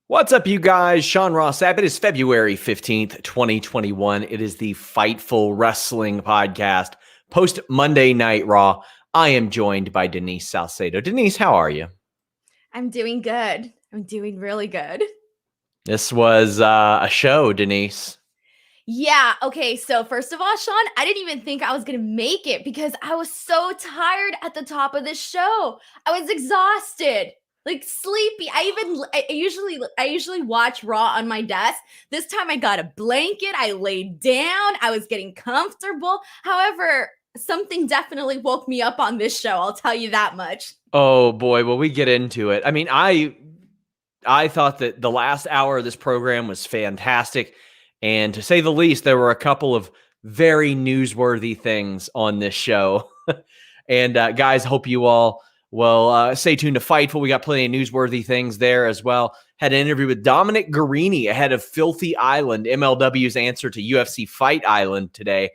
What's up, you guys? Ross Sapp. It is February 15th, 2021. It is the Fightful Wrestling Podcast, post Monday Night Raw. I am joined by Denise Salcedo. Denise, how are you? I'm doing good. I'm doing really good. This was a show, Denise. Yeah. Okay. So, first of all, Sean, I didn't even think I was going to make it because I was so tired at the top of this show. I was exhausted, like sleepy. I usually watch Raw on my desk. This time I got a blanket. I laid down. I was getting comfortable. However, something definitely woke me up on this show. I'll tell you that much. Oh boy, well, we get into it. I mean, I thought that the last hour of this program was fantastic. And to say the least, there were a couple of very newsworthy things on this show. And guys, hope you all will stay tuned to Fightful. We got plenty of newsworthy things there as well. Had an interview with Dominic Guarini ahead of Filthy Island, MLW's answer to UFC Fight Island today.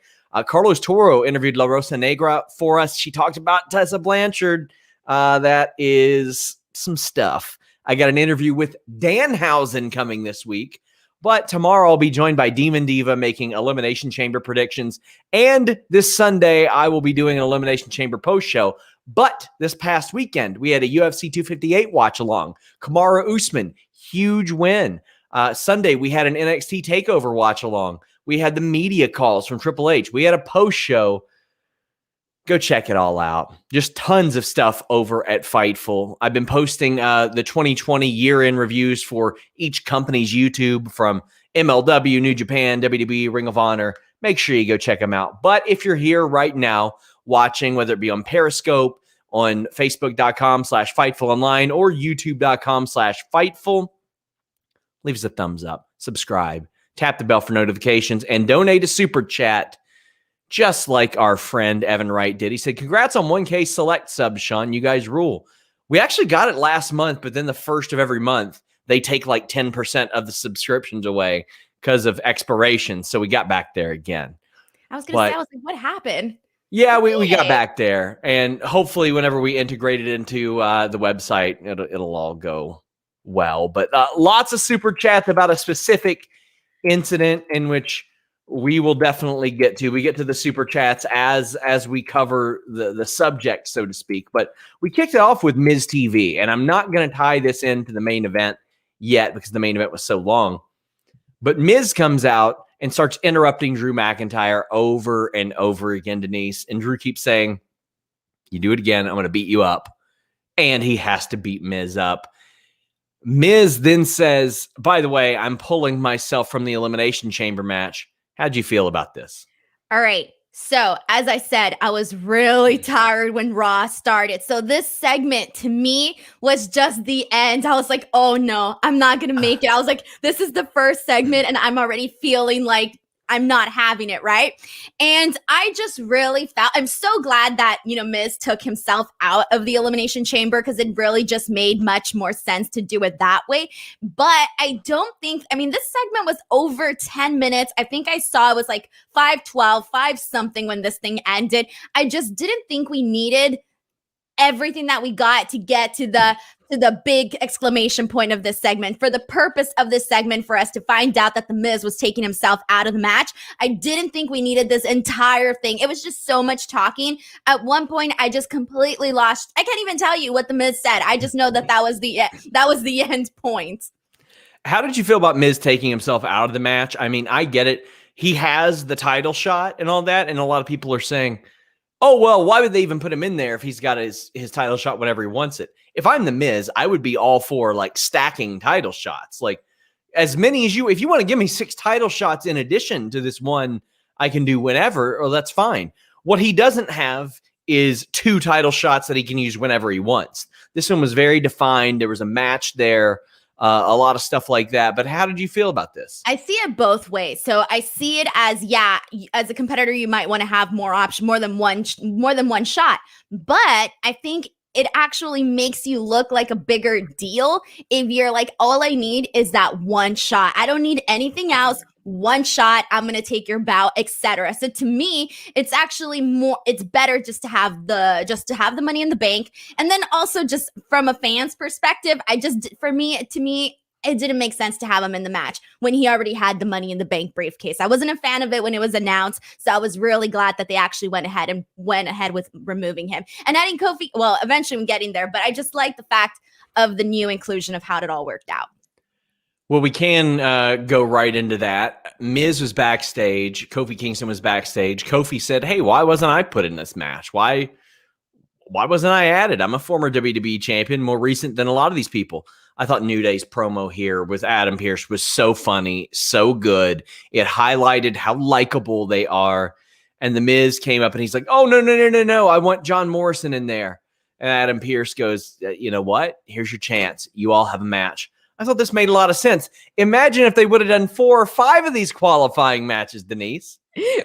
Carlos Toro interviewed La Rosa Negra for us. She talked about Tessa Blanchard. That is some stuff. I got an interview with Danhausen coming this week. But tomorrow I'll be joined by Demon Diva making Elimination Chamber predictions. And this Sunday, I will be doing an Elimination Chamber post show. But this past weekend, we had a UFC 258 watch along. Kamaru Usman, huge win. Sunday, we had an NXT TakeOver watch along. We had the media calls from Triple H. We had a post show. Go check it all out. Just tons of stuff over at Fightful. I've been posting the 2020 year-end reviews for each company's YouTube, from MLW, New Japan, WWE, Ring of Honor. Make sure you go check them out. But if you're here right now watching, whether it be on Periscope, on Facebook.com/FightfulOnline, or YouTube.com/Fightful, leave us a thumbs up, subscribe, tap the bell for notifications, and donate a super chat. Just like our friend Evan Wright did. He said, congrats on 1K select subs, Sean. You guys rule. We actually got it last month, but then the first of every month, they take like 10% of the subscriptions away because of expiration. So we got back there again. I was going to say, what happened? Yeah, we got back there. And hopefully whenever we integrate it into the website, it'll all go well. But lots of super chats about a specific incident in which we will definitely get to. We get to the super chats as we cover the subject, so to speak. But we kicked it off with Miz TV, and I'm not going to tie this into the main event yet because the main event was so long. But Miz comes out and starts interrupting Drew McIntyre over and over again, Denise. And Drew keeps saying, you do it again, I'm going to beat you up. And he has to beat Miz up. Miz then says, by the way, I'm pulling myself from the Elimination Chamber match. How'd you feel about this? All right. So, as I said, I was really tired when Raw started. So, this segment to me was just the end. I was like, oh no, I'm not going to make it. I was like, this is the first segment, and I'm already feeling like I'm not having it, right? And I just really felt, I'm so glad that, Miz took himself out of the Elimination Chamber because it really just made much more sense to do it that way. But I don't think, this segment was over 10 minutes. I think I saw it was like 5:12, 5 something when this thing ended. I just didn't think we needed everything that we got to get to the big exclamation point of this segment. For the purpose of this segment, for us to find out that The Miz was taking himself out of the match, I didn't think we needed this entire thing. It was just so much talking. At one point, I just completely lost. I can't even tell you what The Miz said. I just know that was the end point. How did you feel about Miz taking himself out of the match? I mean, I get it. He has the title shot and all that, and a lot of people are saying, oh, well, why would they even put him in there if he's got his title shot whenever he wants it? If I'm The Miz, I would be all for like stacking title shots. Like as many as if you want to give me 6 title shots in addition to this one, I can do whenever, or that's fine. What he doesn't have is 2 title shots that he can use whenever he wants. This one was very defined. There was a match there. A lot of stuff like that. But how did you feel about this? I see it both ways. So I see it as, as a competitor, you might want to have more than one shot. But I think it actually makes you look like a bigger deal if you're like, all I need is that one shot. I don't need anything else. One shot, I'm going to take your bout, etc. So to me, it's actually it's better just to have the money in the bank. And then also just from a fan's perspective, to me, it didn't make sense to have him in the match when he already had the Money in the Bank briefcase. I wasn't a fan of it when it was announced, so I was really glad that they actually went ahead with removing him and adding Kofi. Well, eventually I'm getting there, but I just like the fact of the new inclusion of how it all worked out. Well, we can go right into that. Miz was backstage. Kofi Kingston was backstage. Kofi said, "Hey, why wasn't I put in this match? Why wasn't I added? I'm a former WWE champion, more recent than a lot of these people." I thought New Day's promo here with Adam Pearce was so funny, so good. It highlighted how likable they are. And the Miz came up and he's like, "Oh, no. I want John Morrison in there." And Adam Pearce goes, "You know what? Here's your chance. You all have a match." I thought this made a lot of sense. Imagine if they would have done 4 or 5 of these qualifying matches, Denise.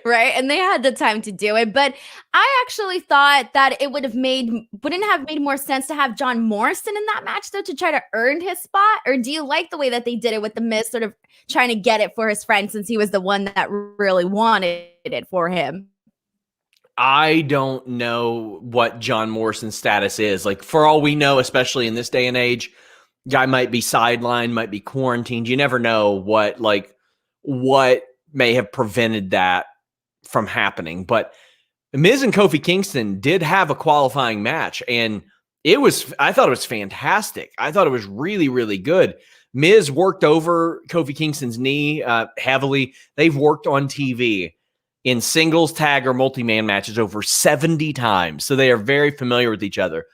Right, and they had the time to do it, but I actually thought that it wouldn't have made more sense to have John Morrison in that match though, to try to earn his spot. Or do you like the way that they did it with the Miz sort of trying to get it for his friend, since he was the one that really wanted it for him? I don't know what John Morrison's status is. Like, for all we know, especially in this day and age, guy might be sidelined, might be quarantined. You never know what may have prevented that from happening. But Miz and Kofi Kingston did have a qualifying match, and I thought it was fantastic. I thought it was really, really good. Miz worked over Kofi Kingston's knee heavily. They've worked on TV in singles, tag, or multi-man matches over 70 times. So they are very familiar with each other.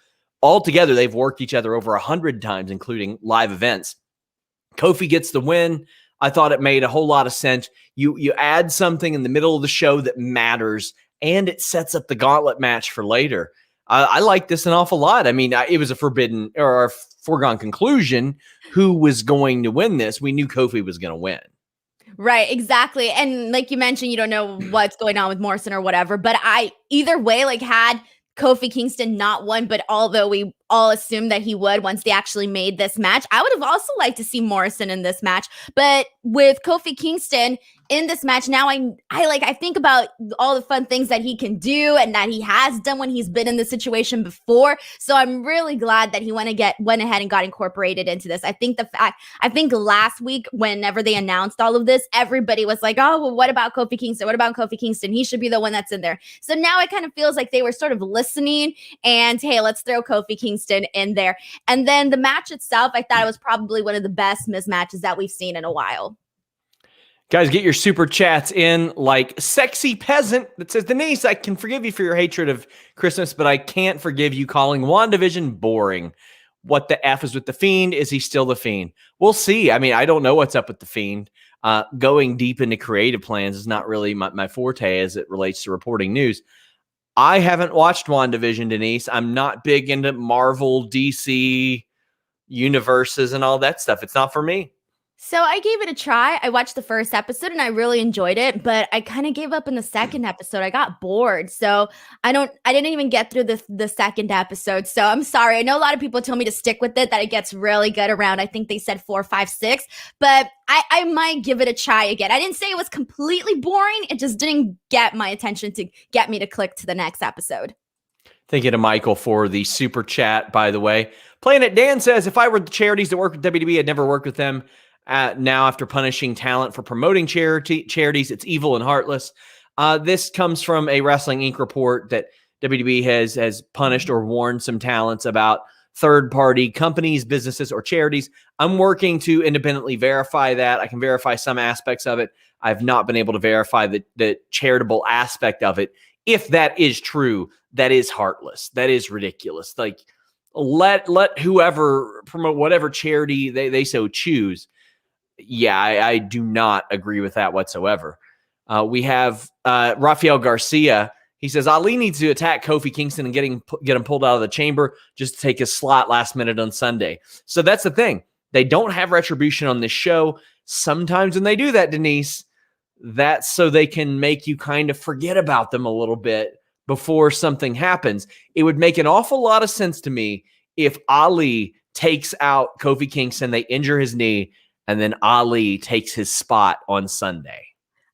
Altogether, they've worked each other over 100 times, including live events. Kofi gets the win. I thought it made a whole lot of sense. You add something in the middle of the show that matters, and it sets up the Gauntlet match for later. I like this an awful lot. I mean, it was a foregone conclusion who was going to win this. We knew Kofi was going to win. Right, exactly. And like you mentioned, you don't know what's going on with Morrison or whatever, but either way, like, had Kofi Kingston not won, but although we all assumed that he would once they actually made this match, I would have also liked to see Morrison in this match. But with Kofi Kingston in this match, now I think about all the fun things that he can do and that he has done when he's been in this situation before. So I'm really glad that he went ahead and got incorporated into this. I think last week, whenever they announced all of this, everybody was like, "Oh, well, what about Kofi Kingston? What about Kofi Kingston? He should be the one that's in there." So now it kind of feels like they were sort of listening and, hey, let's throw Kofi Kingston in there. And then the match itself, I thought it was probably one of the best Miz matches that we've seen in a while. Guys, get your super chats in, like Sexy Peasant that says, "Denise, I can forgive you for your hatred of Christmas, but I can't forgive you calling WandaVision boring. What the F is with The Fiend? Is he still The Fiend?" We'll see. I mean, I don't know what's up with The Fiend. Going deep into creative plans is not really my forte as it relates to reporting news. I haven't watched WandaVision, Denise. I'm not big into Marvel, DC, universes, and all that stuff. It's not for me. So I gave it a try. I watched the first episode and I really enjoyed it, but I kind of gave up in the second episode. I got bored. So I didn't even get through the second episode. So I'm sorry. I know a lot of people told me to stick with it, that it gets really good around, I think they said 4, 5, 6, but I might give it a try again. I didn't say it was completely boring. It just didn't get my attention to get me to click to the next episode. Thank you to Michael for the super chat, by the way. Planet Dan says, "If I were the charities that work with WWE, I'd never work with them. Now, after punishing talent for promoting charities, it's evil and heartless." This comes from a Wrestling Inc. report that WWE has punished or warned some talents about third-party companies, businesses, or charities. I'm working to independently verify that. I can verify some aspects of it. I've not been able to verify the charitable aspect of it. If that is true, that is heartless. That is ridiculous. Like, let whoever promote whatever charity they so choose. Yeah, I do not agree with that whatsoever. We have Rafael Garcia. He says, "Ali needs to attack Kofi Kingston and get him pulled out of the chamber just to take his slot last minute on Sunday." So that's the thing. They don't have retribution on this show. Sometimes when they do that, Denise, that's so they can make you kind of forget about them a little bit before something happens. It would make an awful lot of sense to me if Ali takes out Kofi Kingston, they injure his knee, and then Ali takes his spot on Sunday.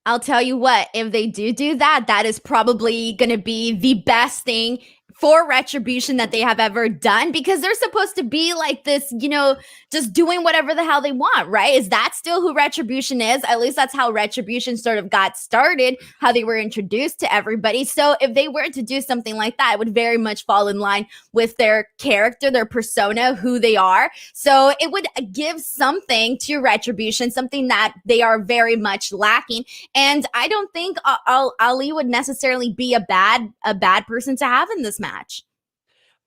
I'll tell you what, if they do that, that is probably going to be the best thing for Retribution that they have ever done, because they're supposed to be like this, just doing whatever the hell they want, right? Is that still who Retribution is? At least that's how Retribution sort of got started, how they were introduced to everybody. So if they were to do something like that, it would very much fall in line with their character, their persona, who they are. So it would give something to Retribution, something that they are very much lacking. And I don't think Ali would necessarily be a bad person to have in this match.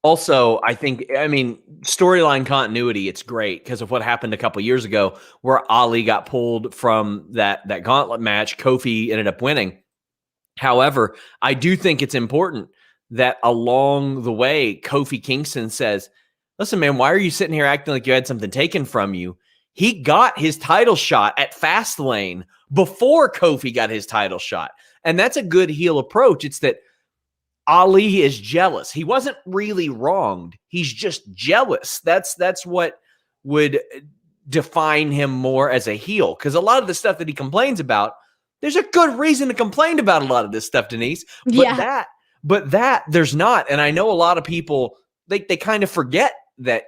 Also, I mean, storyline continuity, it's great because of what happened a couple years ago where Ali got pulled from that Gauntlet match. Kofi ended up winning. However, I do think it's important that along the way, Kofi Kingston says, listen, man, why are you sitting here acting like you had something taken from you? He got his title shot at Fastlane before Kofi got his title shot. And that's a good heel approach. It's that Ali is jealous. He wasn't really wronged. He's just jealous. That's what would define him more as a heel. Because a lot of the stuff that he complains about, there's a good reason to complain about a lot of this stuff, Denise. But that there's not. And I know a lot of people, they kind of forget that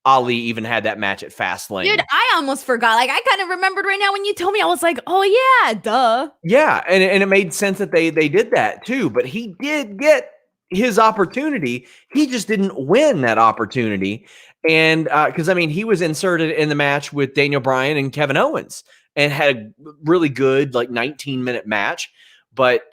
Ali even had that match at Fastlane. Dude, I almost forgot. Like, I kind of remembered right now when you told me. I was like, oh yeah, duh. Yeah, and it made sense that they did that too. But he did get his opportunity. He just didn't win that opportunity. And because, I mean, he was inserted in the match with Daniel Bryan and Kevin Owens and had a really good, like, 19-minute match. But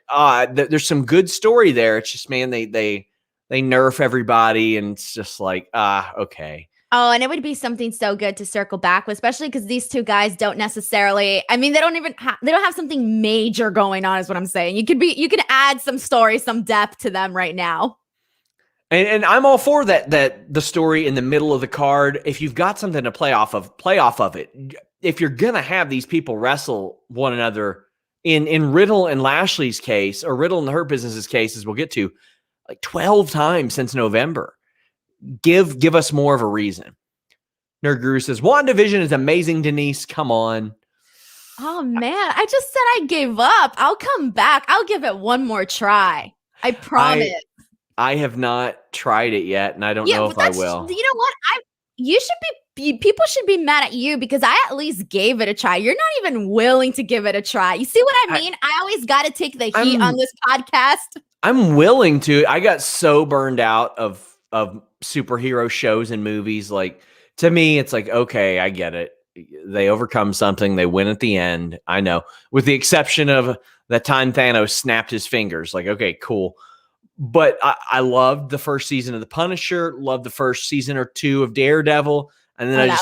there's some good story there. It's just, man, they nerf everybody, and it's just like, okay. Oh, and it would be something so good to circle back with, especially because these two guys don't necessarily, I mean, they don't have something major going on, is what I'm saying. You could add some story, some depth to them right now. And I'm all for that the story in the middle of the card. If you've got something to play off of it. If you're going to have these people wrestle one another, in Riddle and Lashley's case, or Riddle and Hurt Business's case, as we'll get to, like 12 times since November. Give us more of a reason. Nerd Guru says, WandaVision is amazing, Denise. Come on. Oh, man. I just said I gave up. I'll come back. I'll give it one more try. I promise. I have not tried it yet, and I don't know if I will. You know what? People should be mad at you because I at least gave it a try. You're not even willing to give it a try. You see what I mean? I always got to take the heat on this podcast. I'm willing to. I got so burned out of superhero shows and movies. Like, to me, it's like, okay, I get it. They overcome something. They win at the end. I know. With the exception of that time Thanos snapped his fingers. Like, okay, cool. But I loved the first season of The Punisher. Loved the first season or two of Daredevil. And then I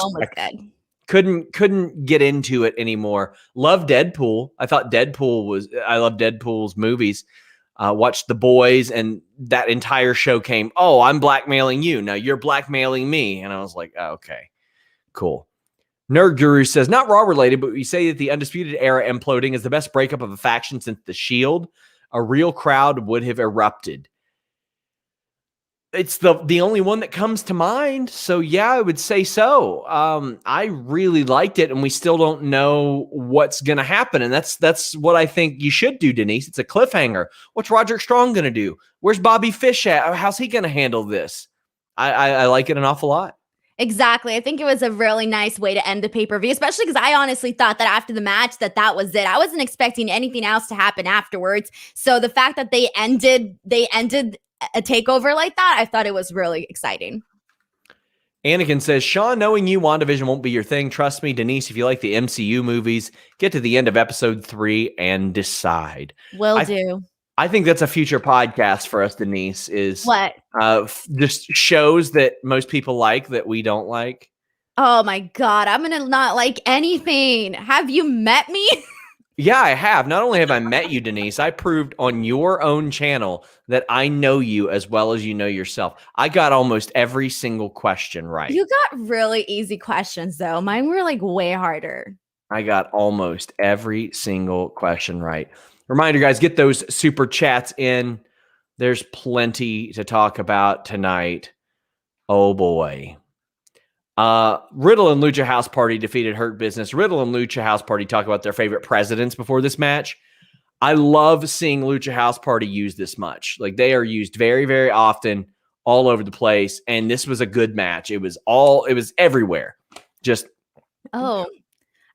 couldn't get into it anymore. Loved Deadpool. I love Deadpool's movies. Watched The Boys, and that entire show came, oh, I'm blackmailing you. Now you're blackmailing me. And I was like, oh, okay, cool. Nerd Guru says, not Raw related, but we say that the Undisputed Era imploding is the best breakup of a faction since The Shield. A real crowd would have erupted. It's the only one that comes to mind. So yeah, I would say so. I really liked it, and we still don't know what's going to happen. And that's what I think you should do, Denise. It's a cliffhanger. What's Roderick Strong going to do? Where's Bobby Fish at? How's he going to handle this? I like it an awful lot. Exactly. I think it was a really nice way to end the pay-per-view, especially because I honestly thought that after the match that was it. I wasn't expecting anything else to happen afterwards. So the fact that they ended a takeover like that, I thought it was really exciting. Anakin says, Sean, knowing you, WandaVision won't be your thing. Trust me, Denise, if you like the MCU movies, get to the end of episode 3 and decide. Will do. I think that's a future podcast for us, Denise, is what? Just shows that most people like that we don't like. Oh my God, I'm going to not like anything. Have you met me? Yeah, I have. Not only have I met you, Denise, I proved on your own channel that I know you as well as you know yourself. I got almost every single question right. You got really easy questions, though. Mine were like way harder. I got almost every single question right. Reminder, guys, get those super chats in. There's plenty to talk about tonight. Oh, boy. Riddle and Lucha House Party defeated Hurt Business. Riddle and Lucha House Party talk about their favorite presidents before this match. I love seeing Lucha House Party used this much. Like they are used very, very often all over the place. And this was a good match. It was everywhere. Just, Oh,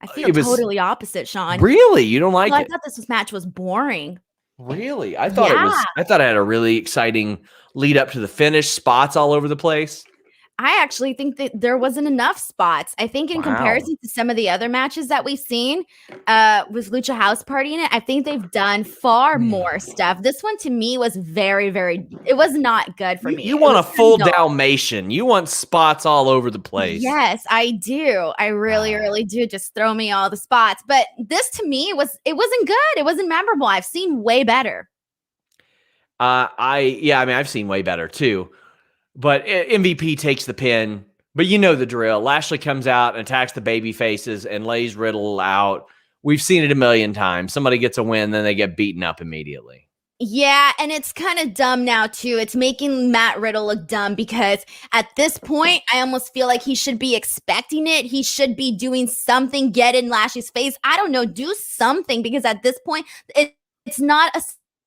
I feel it was totally opposite, Sean. really, you don't like Well, I it. thought this match was boring. Really? I thought Yeah. I thought it had a really exciting lead up to the finish, spots all over the place. I actually think that there wasn't enough spots. I think in Wow. comparison to some of the other matches that we've seen with Lucha House Party in it, I think they've done far more stuff. This one to me was it was not good for me. You want a full Dalmatian. You want spots all over the place. Yes, I do. I really, really do. Just throw me all the spots. But this to me wasn't good. It wasn't memorable. I've seen way better. I've seen way better too. But MVP takes the pin. But you know the drill. Lashley comes out and attacks the baby faces and lays Riddle out. We've seen it a million times. Somebody gets a win, then they get beaten up immediately. Yeah, and it's kind of dumb now too. It's making Matt Riddle look dumb because at this point, I almost feel like he should be expecting it. He should be doing something, get in Lashley's face. I don't know, do something because at this point, it's not a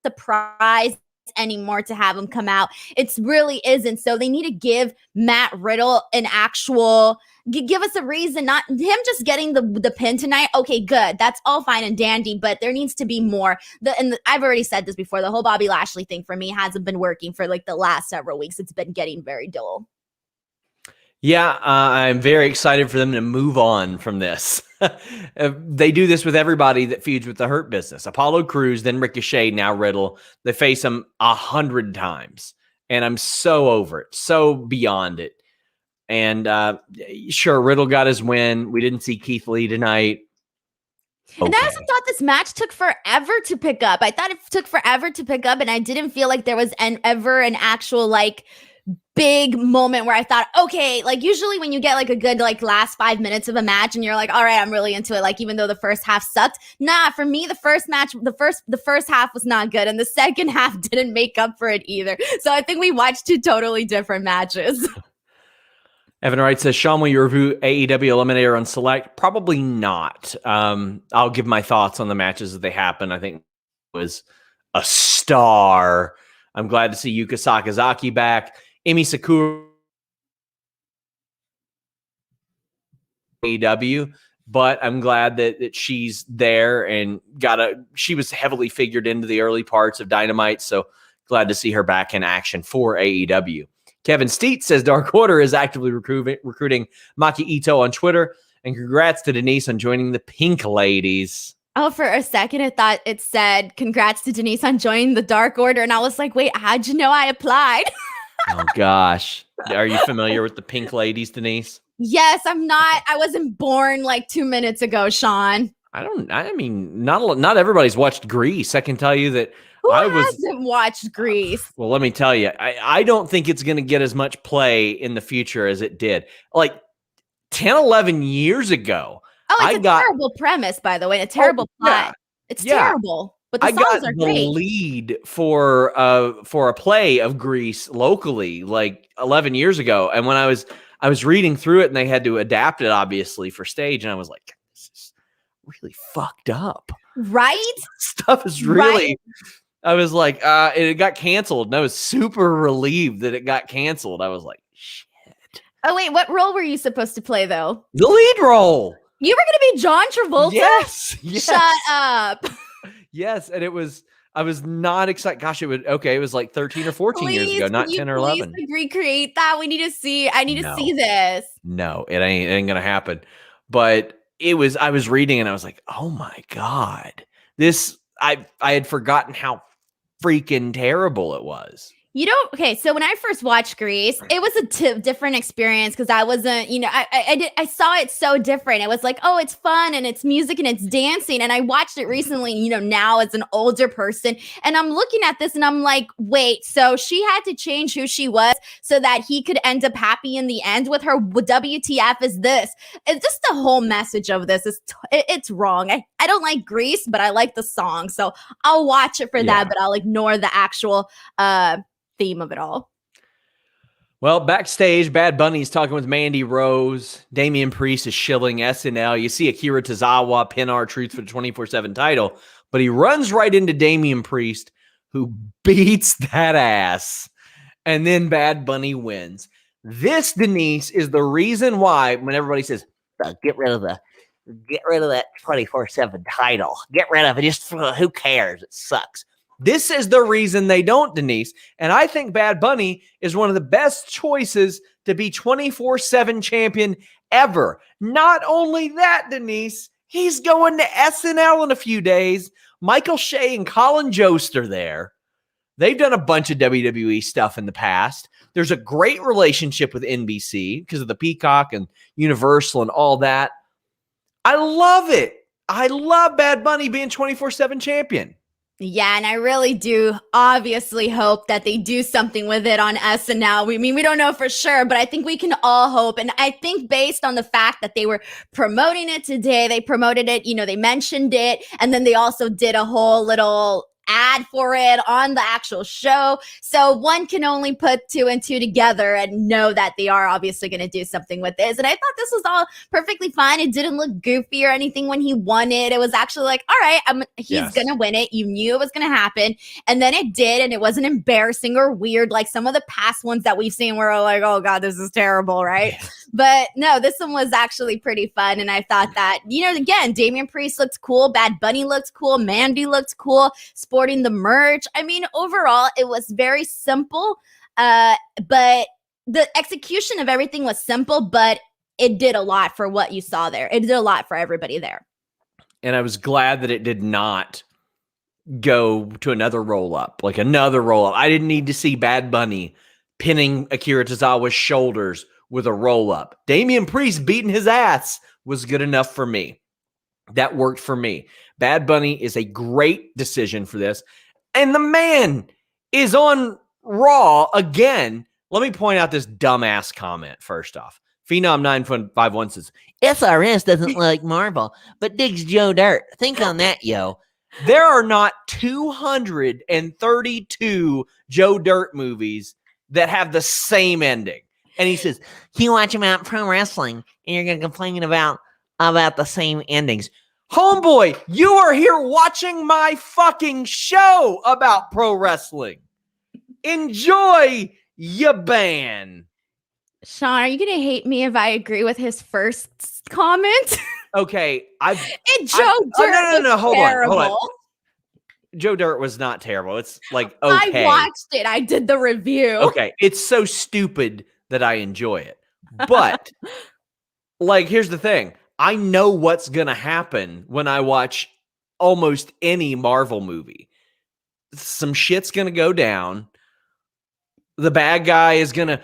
surprise anymore to have him come out. It really isn't. So they need to give Matt Riddle an actual give us a reason, not him just getting the pin tonight. Okay, good. That's all fine and dandy, but there needs to be more. I've already said this before. The whole Bobby Lashley thing for me hasn't been working for like the last several weeks. It's been getting very dull. Yeah, I'm very excited for them to move on from this. They do this with everybody that feuds with the Hurt Business. Apollo Crews, then Ricochet, now Riddle. They face them 100 times. And I'm so over it, so beyond it. And sure, Riddle got his win. We didn't see Keith Lee tonight. Okay. And I also thought this match took forever to pick up. I thought it took forever to pick up, and I didn't feel like there was ever an actual like big moment where I thought, okay, like usually when you get like a good like last 5 minutes of a match and you're like, all right, I'm really into it. Like even though the first half sucked, for me, the first match, the first half was not good, and the second half didn't make up for it either. So I think we watched two totally different matches. Evan Wright says, Sean, will you review AEW Eliminator on Select? Probably not. I'll give my thoughts on the matches as they happen. I think it was a star. I'm glad to see Yuka Sakazaki back. Emi Sakura AEW, but I'm glad that she's there and she was heavily figured into the early parts of Dynamite, so glad to see her back in action for AEW. Kevin Steet says Dark Order is actively recruiting Maki Ito on Twitter, and congrats to Denise on joining the Pink Ladies. Oh, for a second, I thought it said, congrats to Denise on joining the Dark Order. And I was like, wait, how'd you know I applied? Oh, gosh. Are you familiar with the Pink Ladies, Denise? Yes, I'm not. I wasn't born like 2 minutes ago, Sean. I mean, not everybody's watched Grease. I can tell you that. Who hasn't watched Grease? Well, let me tell you, I don't think it's going to get as much play in the future as it did. Like 10, 11 years ago. Oh, it's a terrible premise, by the way. A terrible plot. Yeah. It's terrible. But the songs are great. I got the lead for a play of Grease locally like 11 years ago. And when I was reading through it and they had to adapt it, obviously, for stage, and I was like, this is really fucked up. Right? Stuff is really... I was like, it got canceled, and I was super relieved that it got canceled. I was like, shit. Oh, wait, what role were you supposed to play, though? The lead role. You were going to be John Travolta? Yes. Shut up. Yes, and I was not excited. Gosh, it was like 13 or 14 years ago, not 10 or 11. Please recreate that. I need to see this. No, it ain't going to happen. But I was reading, and I was like, oh my God. I had forgotten how freaking terrible it was. Okay, so when I first watched Grease, it was a different experience because I wasn't, I saw it so different. It was like, oh, it's fun and it's music and it's dancing. And I watched it recently, now as an older person. And I'm looking at this and I'm like, wait, so she had to change who she was so that he could end up happy in the end with her. WTF is this? It's just the whole message of this it's wrong. I don't like Grease, but I like the song. So I'll watch it for that, but I'll ignore the actual theme of it all. Well, backstage, Bad Bunny's talking with Mandy Rose. Damian Priest is shilling SNL. You see Akira Tozawa pin R-Truth for the 24/7 title. but he runs right into Damian Priest, who beats that ass. And then Bad Bunny wins. This, Denise, is the reason why when everybody says, get rid of that 24/7 title. Get rid of it. Just who cares? It sucks. This is the reason they don't, Denise. And I think Bad Bunny is one of the best choices to be 24/7 champion ever. Not only that, Denise, he's going to SNL in a few days. Michael Shea and Colin Jost are there. They've done a bunch of WWE stuff in the past. There's a great relationship with NBC because of the Peacock and Universal and all that. I love it. I love Bad Bunny being 24/7 champion. Yeah, and I really do obviously hope that they do something with it on SNL. We don't know for sure, but I think we can all hope. And I think based on the fact that they were promoting it today, they promoted it, they mentioned it, and then they also did a whole little ad for it on the actual show. So one can only put 2 and 2 together and know that they are obviously going to do something with this. And I thought this was all perfectly fine. It didn't look goofy or anything when he won it. It was actually like, all right, he's going to win it. You knew it was going to happen. And then it did. And it wasn't embarrassing or weird like some of the past ones that we've seen where we're like, oh God, this is terrible, right? Yeah. But no, this one was actually pretty fun. And I thought that, again, Damian Priest looked cool. Bad Bunny looked cool. Mandy looked cool. Sporting the merch. I mean, overall, it was very simple. But the execution of everything was simple, but it did a lot for what you saw there. It did a lot for everybody there. And I was glad that it did not go to another roll-up. I didn't need to see Bad Bunny pinning Akira Tozawa's shoulders with a roll-up. Damian Priest beating his ass was good enough for me. That worked for me. Bad Bunny is a great decision for this. And the man is on Raw again. Let me point out this dumbass comment first off. Phenom951 says, SRS doesn't like Marvel, but digs Joe Dirt. Think on that, yo. There are not 232 Joe Dirt movies that have the same ending. And he says, you watch about pro wrestling and you're going to complain about the same endings. Homeboy, you are here watching my fucking show about pro wrestling. Enjoy your ban. Sean, are you going to hate me if I agree with his first comment? Okay. Joe Dirt no, hold terrible. on. Joe Dirt was not terrible. It's like, okay. I watched it. I did the review. Okay. It's so stupid that I enjoy it. But, here's the thing. I know what's going to happen when I watch almost any Marvel movie. Some shit's going to go down. The bad guy is going to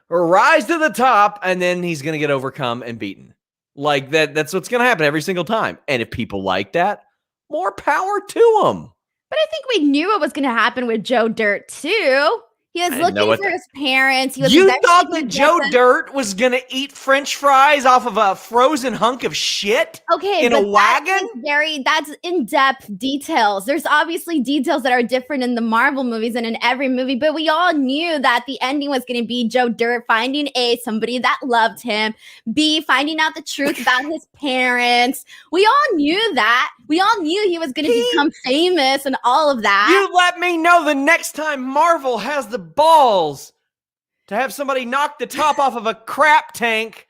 rise to the top, and then he's going to get overcome and beaten. That's what's going to happen every single time. And if people like that, more power to them. But I think we knew it was going to happen with Joe Dirt, too. He was looking for his parents. You thought that Joe Dirt was going to eat French fries off of a frozen hunk of shit in a wagon? That's in-depth details. There's obviously details that are different in the Marvel movies and in every movie, but we all knew that the ending was going to be Joe Dirt finding somebody that loved him, B, finding out the truth about his parents. We all knew that. We all knew he was going to become famous and all of that. You let me know the next time Marvel has the balls to have somebody knock the top off of a crap tank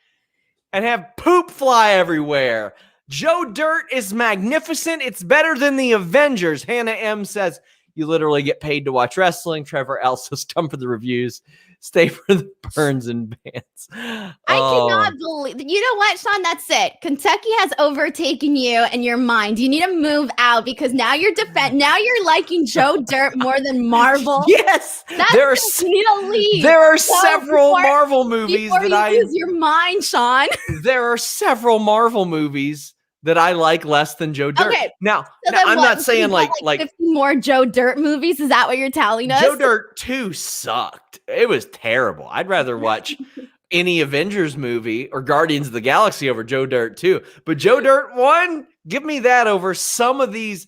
and have poop fly everywhere. Joe Dirt is magnificent. It's better than the Avengers. Hannah M says, you literally get paid to watch wrestling. Trevor L says, come for the reviews. Stay for the burns and bans. I cannot believe. You know what, Sean? That's it. Kentucky has overtaken you in your mind. You need to move out because now you're Now you're liking Joe Dirt more than Marvel. Yes, you need to leave. There are several Marvel movies that lose your mind, Sean. There are several Marvel movies that I like less than Joe Dirt. Okay, now I'm not saying like 50 more Joe Dirt movies. Is that what you're telling us? Joe Dirt 2 sucked. It was terrible. I'd rather watch any Avengers movie or Guardians of the Galaxy over Joe Dirt 2. But Joe Dirt 1, give me that over some of these.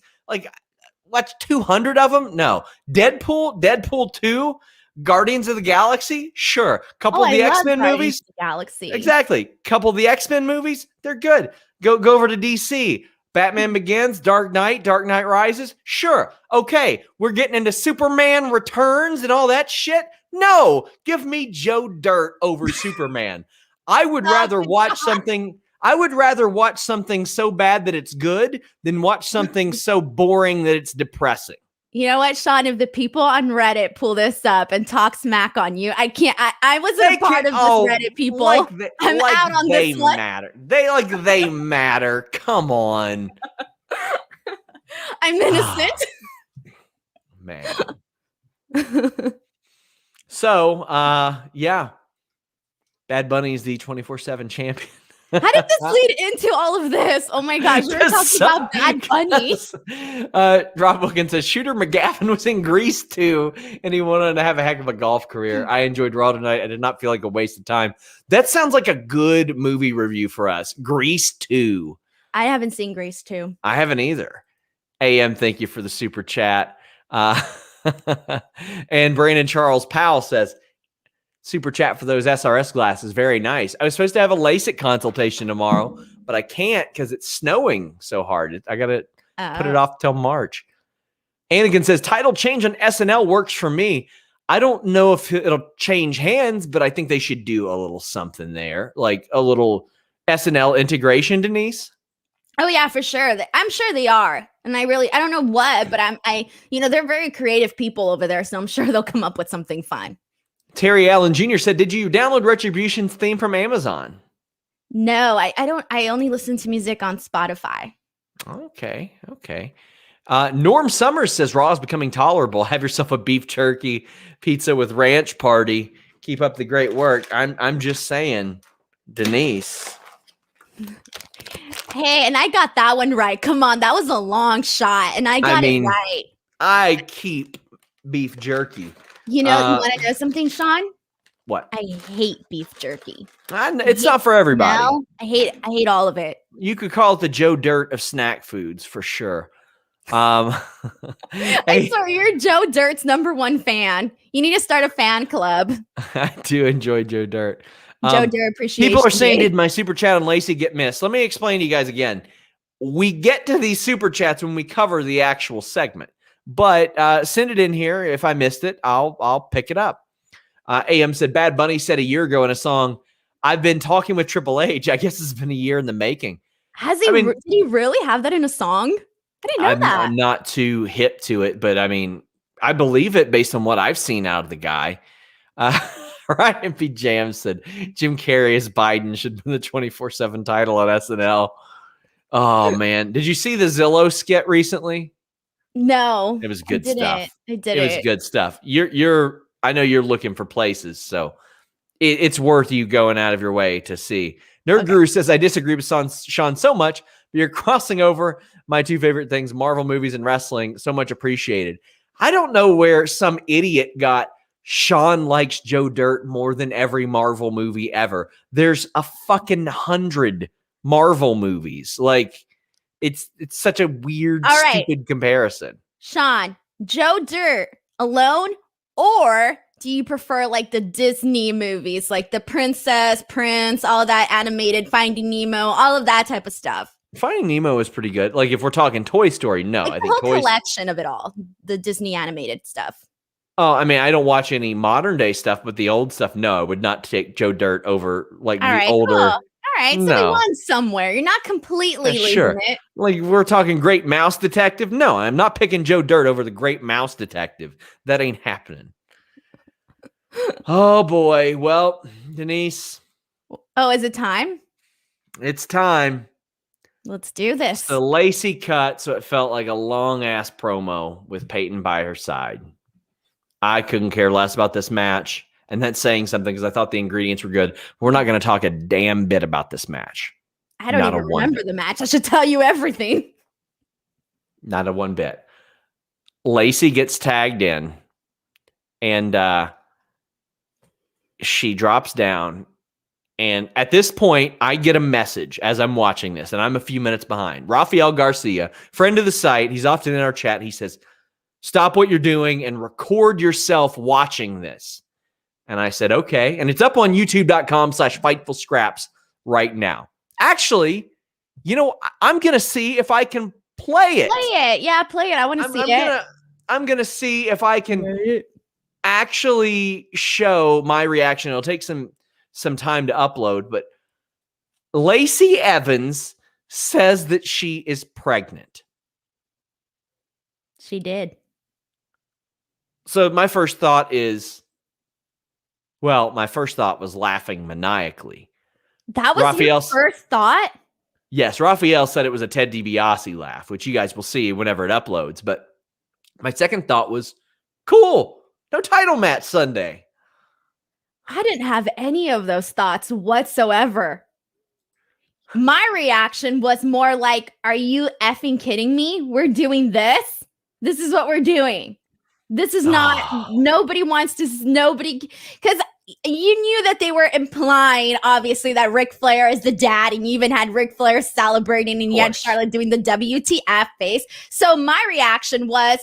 Watch 200 of them? No. Deadpool 2, Guardians of the Galaxy? Sure. Couple of the X-Men movies? Galaxy. Exactly. Couple of the X-Men movies? They're good. Go over to DC. Batman Begins, Dark Knight Rises. Sure. Okay. We're getting into Superman Returns and all that shit. No, give me Joe Dirt over Superman. I would rather watch something. I would rather watch something so bad that it's good than watch something so boring that it's depressing. You know what, Sean? If the people on Reddit pull this up and talk smack on you, I can't. I wasn't a part of this Reddit people. I'm out on this one. They matter. Come on. I'm innocent. Man. So, yeah. Bad Bunny is the 24/7 champion. How did this lead into all of this? Oh my gosh, we're talking about Bad Bunny. Rob Wilkins says Shooter McGavin was in Grease too, and he wanted to have a heck of a golf career. I enjoyed Raw tonight. I did not feel like a waste of time. That sounds like a good movie review for us. Grease 2. I haven't seen Grease 2. I haven't either. AM, thank you for the super chat. And Brandon Charles Powell says, super chat for those SRS glasses. Very nice. I was supposed to have a LASIK consultation tomorrow, but I can't because it's snowing so hard. I got to put it off till March. Anakin says, title change on SNL works for me. I don't know if it'll change hands, but I think they should do a little something there, like a little SNL integration, Denise. Oh yeah, for sure. I'm sure they are. And I don't know what, but they're very creative people over there. So I'm sure they'll come up with something fun. Terry Allen Jr. said, did you download Retribution's theme from Amazon? No, I don't. I only listen to music on Spotify. Okay. Norm Summers says, Raw is becoming tolerable. Have yourself a beef jerky pizza with ranch party. Keep up the great work. I'm just saying, Denise. Hey, and I got that one right. Come on, that was a long shot, and I got it right. I keep beef jerky. You want to know something, Sean? What? I hate beef jerky. It's not for everybody. No, I hate all of it. You could call it the Joe Dirt of snack foods for sure. I swear, you're Joe Dirt's #1 fan. You need to start a fan club. I do enjoy Joe Dirt. Joe Dirt appreciation. People are saying, did my super chat on Lacey get missed? Let me explain to you guys again. We get to these super chats when we cover the actual segment. But send it in here. If I missed it, I'll pick it up. AM said, Bad Bunny said a year ago in a song, I've been talking with Triple H. I guess it's been a year in the making. Has he? Did he really have that in a song? I didn't know that. I'm not too hip to it, but I mean, I believe it based on what I've seen out of the guy. Ryan P. Jam said, Jim Carrey as Biden should be the 24/7 title on SNL. Oh, man. Did you see the Zillow skit recently? No, it was good stuff. I did. It was good stuff. I know you're looking for places, so it's worth you going out of your way to see. Nerd Guru says, I disagree with Sean so much, but you're crossing over my two favorite things, Marvel movies and wrestling. So much appreciated. I don't know where some idiot got Sean likes Joe Dirt more than every Marvel movie ever. There's a fucking 100 Marvel movies. Like, it's such a weird, stupid comparison. Sean, Joe Dirt alone, or do you prefer like the Disney movies, like the Princess, Prince, all that animated, Finding Nemo, all of that type of stuff? Finding Nemo is pretty good. Like if we're talking Toy Story, no. Like I think the whole collection of it all, the Disney animated stuff. Oh, I mean, I don't watch any modern day stuff, but the old stuff, no, I would not take Joe Dirt over like the older. Cool. All right, so we won somewhere. You're not completely losing it. Like we're talking Great Mouse Detective. No, I'm not picking Joe Dirt over the Great Mouse Detective. That ain't happening. Oh boy. Well, Denise. Oh, is it time? It's time. Let's do this. The Lacey cut, so it felt like a long ass promo with Peyton by her side. I couldn't care less about this match. And that's saying something because I thought the ingredients were good. We're not going to talk a damn bit about this match. I don't even remember the match. I should tell you everything. Not a one bit. Lacey gets tagged in and she drops down. And at this point, I get a message as I'm watching this, and I'm a few minutes behind. Rafael Garcia, friend of the site, he's often in our chat. He says, stop what you're doing and record yourself watching this. And I said, okay. And it's up on youtube.com/FightfulScraps right now. Actually, I'm going to see if I can play it. Play it. Yeah, play it. I want to see it. I'm going to see if I can actually show my reaction. It'll take some time to upload, but Lacey Evans says that she is pregnant. She did. So my first thought was laughing maniacally. That was your first thought? Yes, Raphael said it was a Ted DiBiase laugh, which you guys will see whenever it uploads. But my second thought was, cool, no title match Sunday. I didn't have any of those thoughts whatsoever. My reaction was more like, are you effing kidding me? We're doing this? This is what we're doing. This is not, nobody wants to, because you knew that they were implying, obviously, that Ric Flair is the dad, and you even had Ric Flair celebrating, and you had Charlotte doing the WTF face. So my reaction was,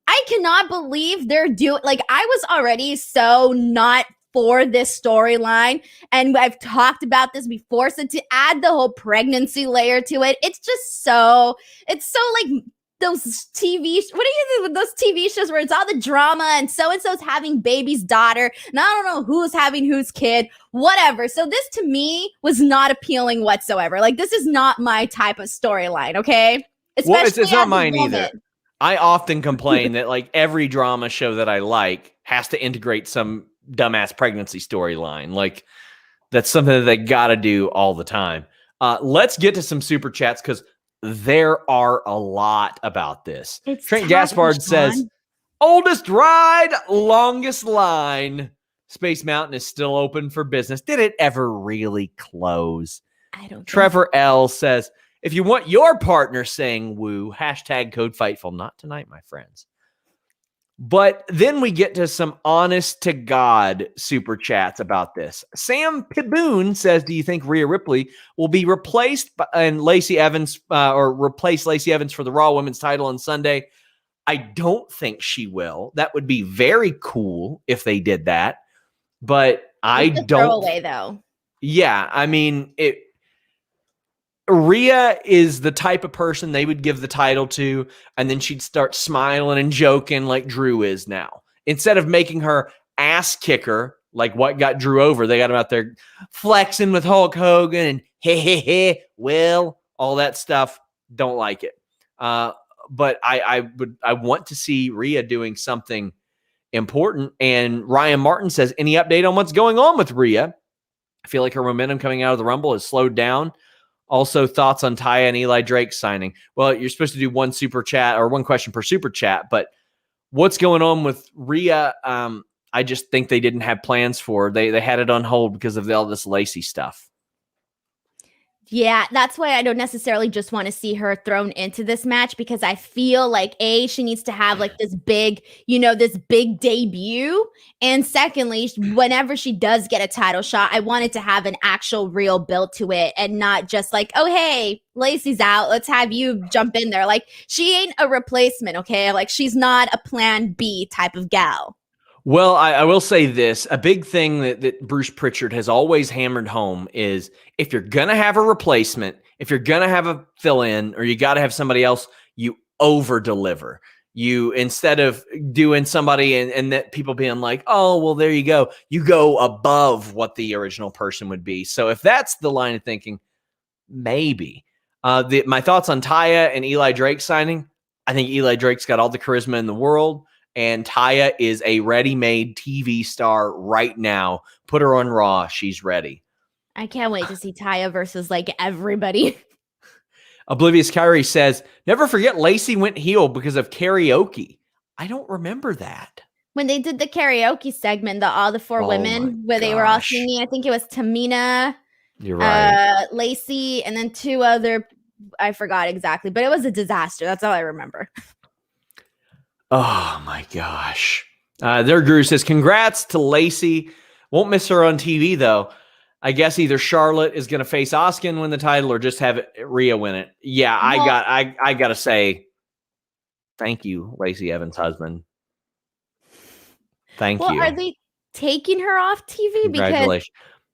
I cannot believe they're doing, like, I was already so not for this storyline, and I've talked about this before, so to add the whole pregnancy layer to it, it's so like those TV, what do you do with those TV shows where it's all the drama and so-and-so's having baby's daughter, and I don't know who's having whose kid, whatever. So this to me was not appealing whatsoever. Like, this is not my type of storyline, okay? Especially it's not mine either. I often complain that like every drama show that I like has to integrate some dumbass pregnancy storyline. Like, that's something that they got to do all the time. Let's get to some super chats because there are a lot about this. Trent Gaspard says, oldest ride, longest line. Space Mountain is still open for business. Did it ever really close? I don't. Trevor L says, if you want your partner saying woo, hashtag code Fightful. Not tonight, my friends. But then we get to some honest to God super chats about this. Sam Piboon says, do you think Rhea Ripley will be replaced and Lacey Evans or replace Lacey Evans for the Raw Women's title on Sunday? I don't think she will. That would be very cool if they did that. But I don't. Throwaway though. Yeah, I mean, Rhea is the type of person they would give the title to, and then she'd start smiling and joking like Drew is now. Instead of making her ass kicker, like what got Drew over, they got him out there flexing with Hulk Hogan and Will, all that stuff. Don't like it. But I want to see Rhea doing something important. And Ryan Martin says, any update on what's going on with Rhea? I feel like her momentum coming out of the Rumble has slowed down. Also, thoughts on Taya and Eli Drake signing. Well, you're supposed to do one super chat or one question per super chat, but what's going on with Rhea? I just think they didn't have plans for her. They had it on hold because of all this Lacey stuff. Yeah, that's why I don't necessarily just want to see her thrown into this match, because I feel like she needs to have like this big, this big debut. And secondly, whenever she does get a title shot, I want it to have an actual real build to it and not just like, oh, hey, Lacey's out, let's have you jump in there. Like, she ain't a replacement, okay? Like, she's not a plan B type of gal. Well, I will say this. A big thing that Bruce Pritchard has always hammered home is if you're going to have a replacement, if you're going to have a fill-in, or you got to have somebody else, you over-deliver. You, instead of doing somebody and that people being like, oh, well, there you go above what the original person would be. So if that's the line of thinking, maybe. My thoughts on Taya and Eli Drake signing, I think Eli Drake's got all the charisma in the world. And Taya is a ready-made TV star right now. Put her on Raw. She's ready. I can't wait to see Taya versus like everybody. Oblivious Kyrie says, never forget Lacey went heel because of karaoke. I don't remember that. When they did the karaoke segment, all the four women, where they were all singing, I think it was Tamina, you're right, Lacey, and then two other, I forgot exactly, but it was a disaster. That's all I remember. Oh my gosh. Their guru says, congrats to Lacey. Won't miss her on TV though. I guess either Charlotte is going to face Asuka and win the title, or just have Rhea win it. Yeah, I got to say, thank you, Lacey Evans' husband. Thank you. Are they taking her off TV? Congratulations.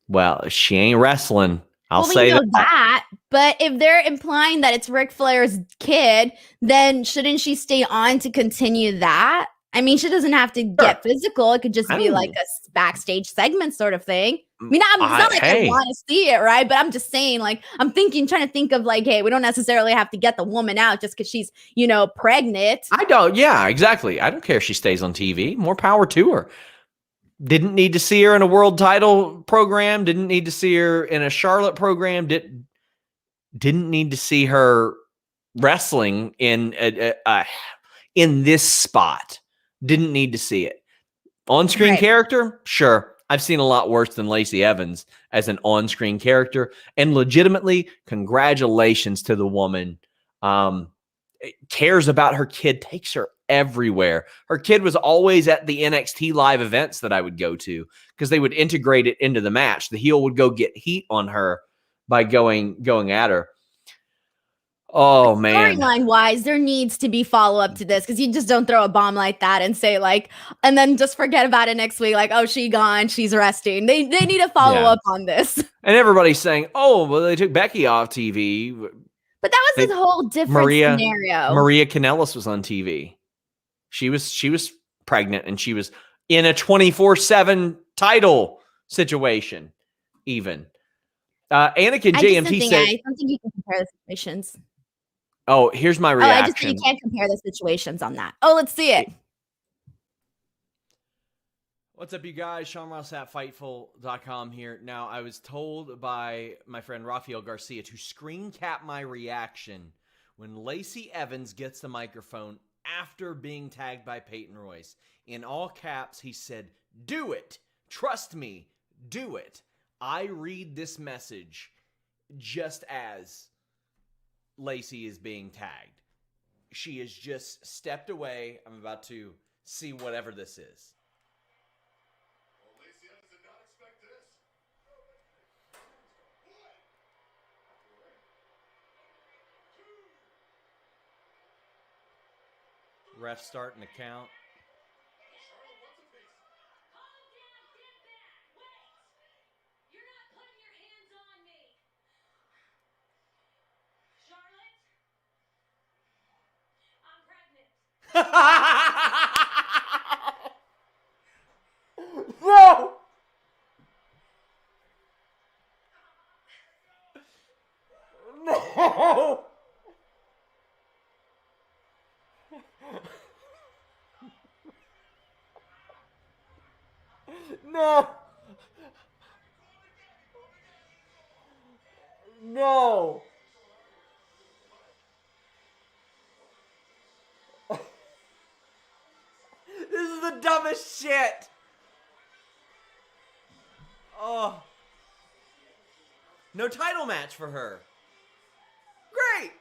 Well, she ain't wrestling. I'll say that. But if they're implying that it's Ric Flair's kid, then shouldn't she stay on to continue that? I mean, she doesn't have to get physical. It could just be like a backstage segment sort of thing. I mean, it's not like I want to see it, right? But I'm just saying, like, I'm trying to think of like, hey, we don't necessarily have to get the woman out just because she's, pregnant. I don't. Yeah, exactly. I don't care if she stays on TV. More power to her. Didn't need to see her in a world title program. Didn't need to see her in a Charlotte program. Didn't need to see her wrestling in this spot. Didn't need to see it. On-screen character? Sure. I've seen a lot worse than Lacey Evans as an on-screen character. And legitimately, congratulations to the woman. Cares about her kid, takes her everywhere. Her kid was always at the NXT live events that I would go to because they would integrate it into the match. The heel would go get heat on her by going at her. Oh, man. Storyline wise, there needs to be follow up to this because you just don't throw a bomb like that and say like, and then just forget about it next week. Like, oh, she gone, she's resting. They need to follow up on this. And everybody's saying, oh, well, they took Becky off TV. But that was a whole different scenario. Maria Kanellis was on TV. She was pregnant and she was in a 24/7 title situation. Even Anakin JMT said, I don't think you can compare the situations. Oh, here's my reaction. I just think you can't compare the situations on that. Oh, let's see it. What's up, you guys? Sean Ross at Fightful.com here. Now, I was told by my friend Rafael Garcia to screen cap my reaction when Lacey Evans gets the microphone after being tagged by Peyton Royce. In all caps, he said, "Do it. Trust me. Do it." I read this message just as Lacey is being tagged. She has just stepped away. I'm about to see whatever this is. Well, Lacey Evans did not expect this. Ref starting to count. No! No! No! No! This is the dumbest shit. Oh. No title match for her. Great.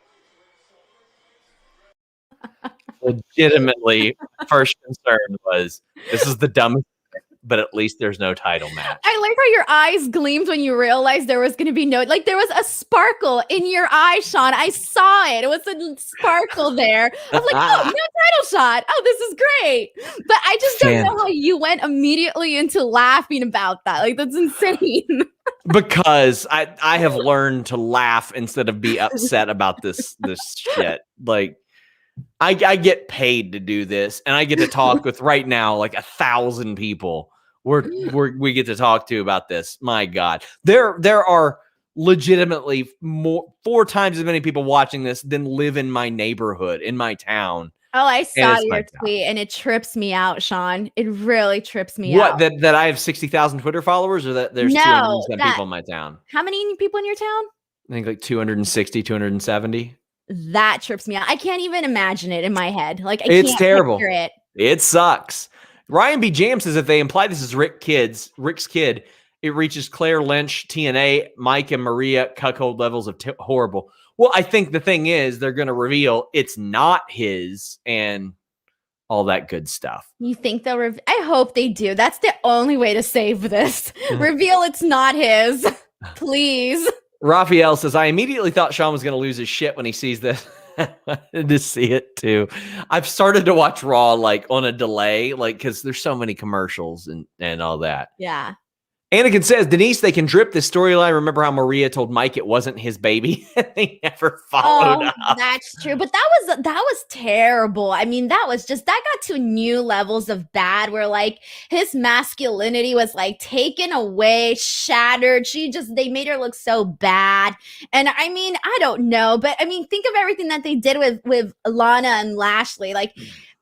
Legitimately, first concern was this is the dumbest, but at least there's no title match. I like how your eyes gleamed when you realized there was going to be there was a sparkle in your eye, Sean. I saw it. It was a sparkle there. I was like, oh, no title shot. Oh, this is great. But I just don't know how you went immediately into laughing about that. Like, that's insane. Because I have learned to laugh instead of be upset about this shit. Like, I get paid to do this, and I get to talk with right now like 1,000 people. We get to talk to about this. My God, there are legitimately 4 times as many people watching this than live in my neighborhood, in my town. Oh, I saw your tweet, and it trips me out, Sean. It really trips me out. What, that I have 60,000 Twitter followers, or that there's 207 people in my town? How many people in your town? I think like 260, 270. That trips me out. I can't even imagine it in my head. Like, it's terrible. It. It sucks. Ryan B. Jam says if they imply this is Rick's kid, it reaches Claire Lynch, TNA, Mike, and Maria cuckold levels of horrible. Well, I think the thing is they're going to reveal it's not his and all that good stuff. You think they'll I hope they do. That's the only way to save this. Reveal it's not his. Please. Raphael says, I immediately thought Sean was going to lose his shit when he sees this. I wanted to see it too. I've started to watch Raw like on a delay, like because there's so many commercials and all that. Yeah. Anakin says, Denise, they can drip this storyline. Remember how Maria told Mike it wasn't his baby? They never followed up. That's true. But that was terrible. I mean, that got to new levels of bad where like his masculinity was like taken away, shattered. They made her look so bad. And I mean, I don't know, but I mean, think of everything that they did with Lana and Lashley. Like,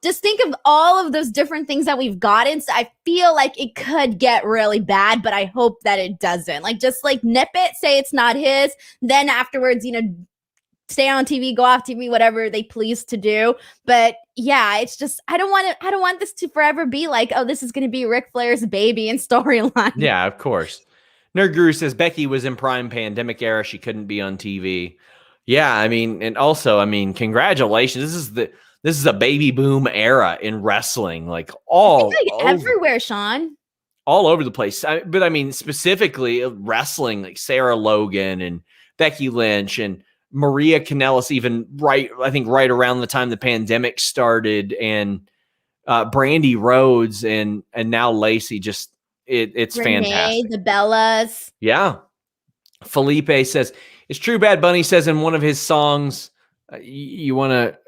just think of all of those different things that we've gotten. So I feel like it could get really bad, but I hope that it doesn't. Like, just like nip it, say it's not his. Then afterwards, stay on TV, go off TV, whatever they please to do. But yeah, it's just, I don't want this to forever be like, oh, this is going to be Ric Flair's baby and storyline. Yeah, of course. Nerd Guru says Becky was in prime pandemic era. She couldn't be on TV. Yeah, I mean, and also, I mean, congratulations. This is a baby boom era in wrestling, like everywhere, Sean. All over the place. But I mean, specifically wrestling, like Sarah Logan and Becky Lynch and Maria Kanellis, even right around the time the pandemic started, and Brandy Rhodes and now Lacey. Just it's Renee, fantastic. The Bellas. Yeah. Felipe says it's true. Bad Bunny says in one of his songs, you want to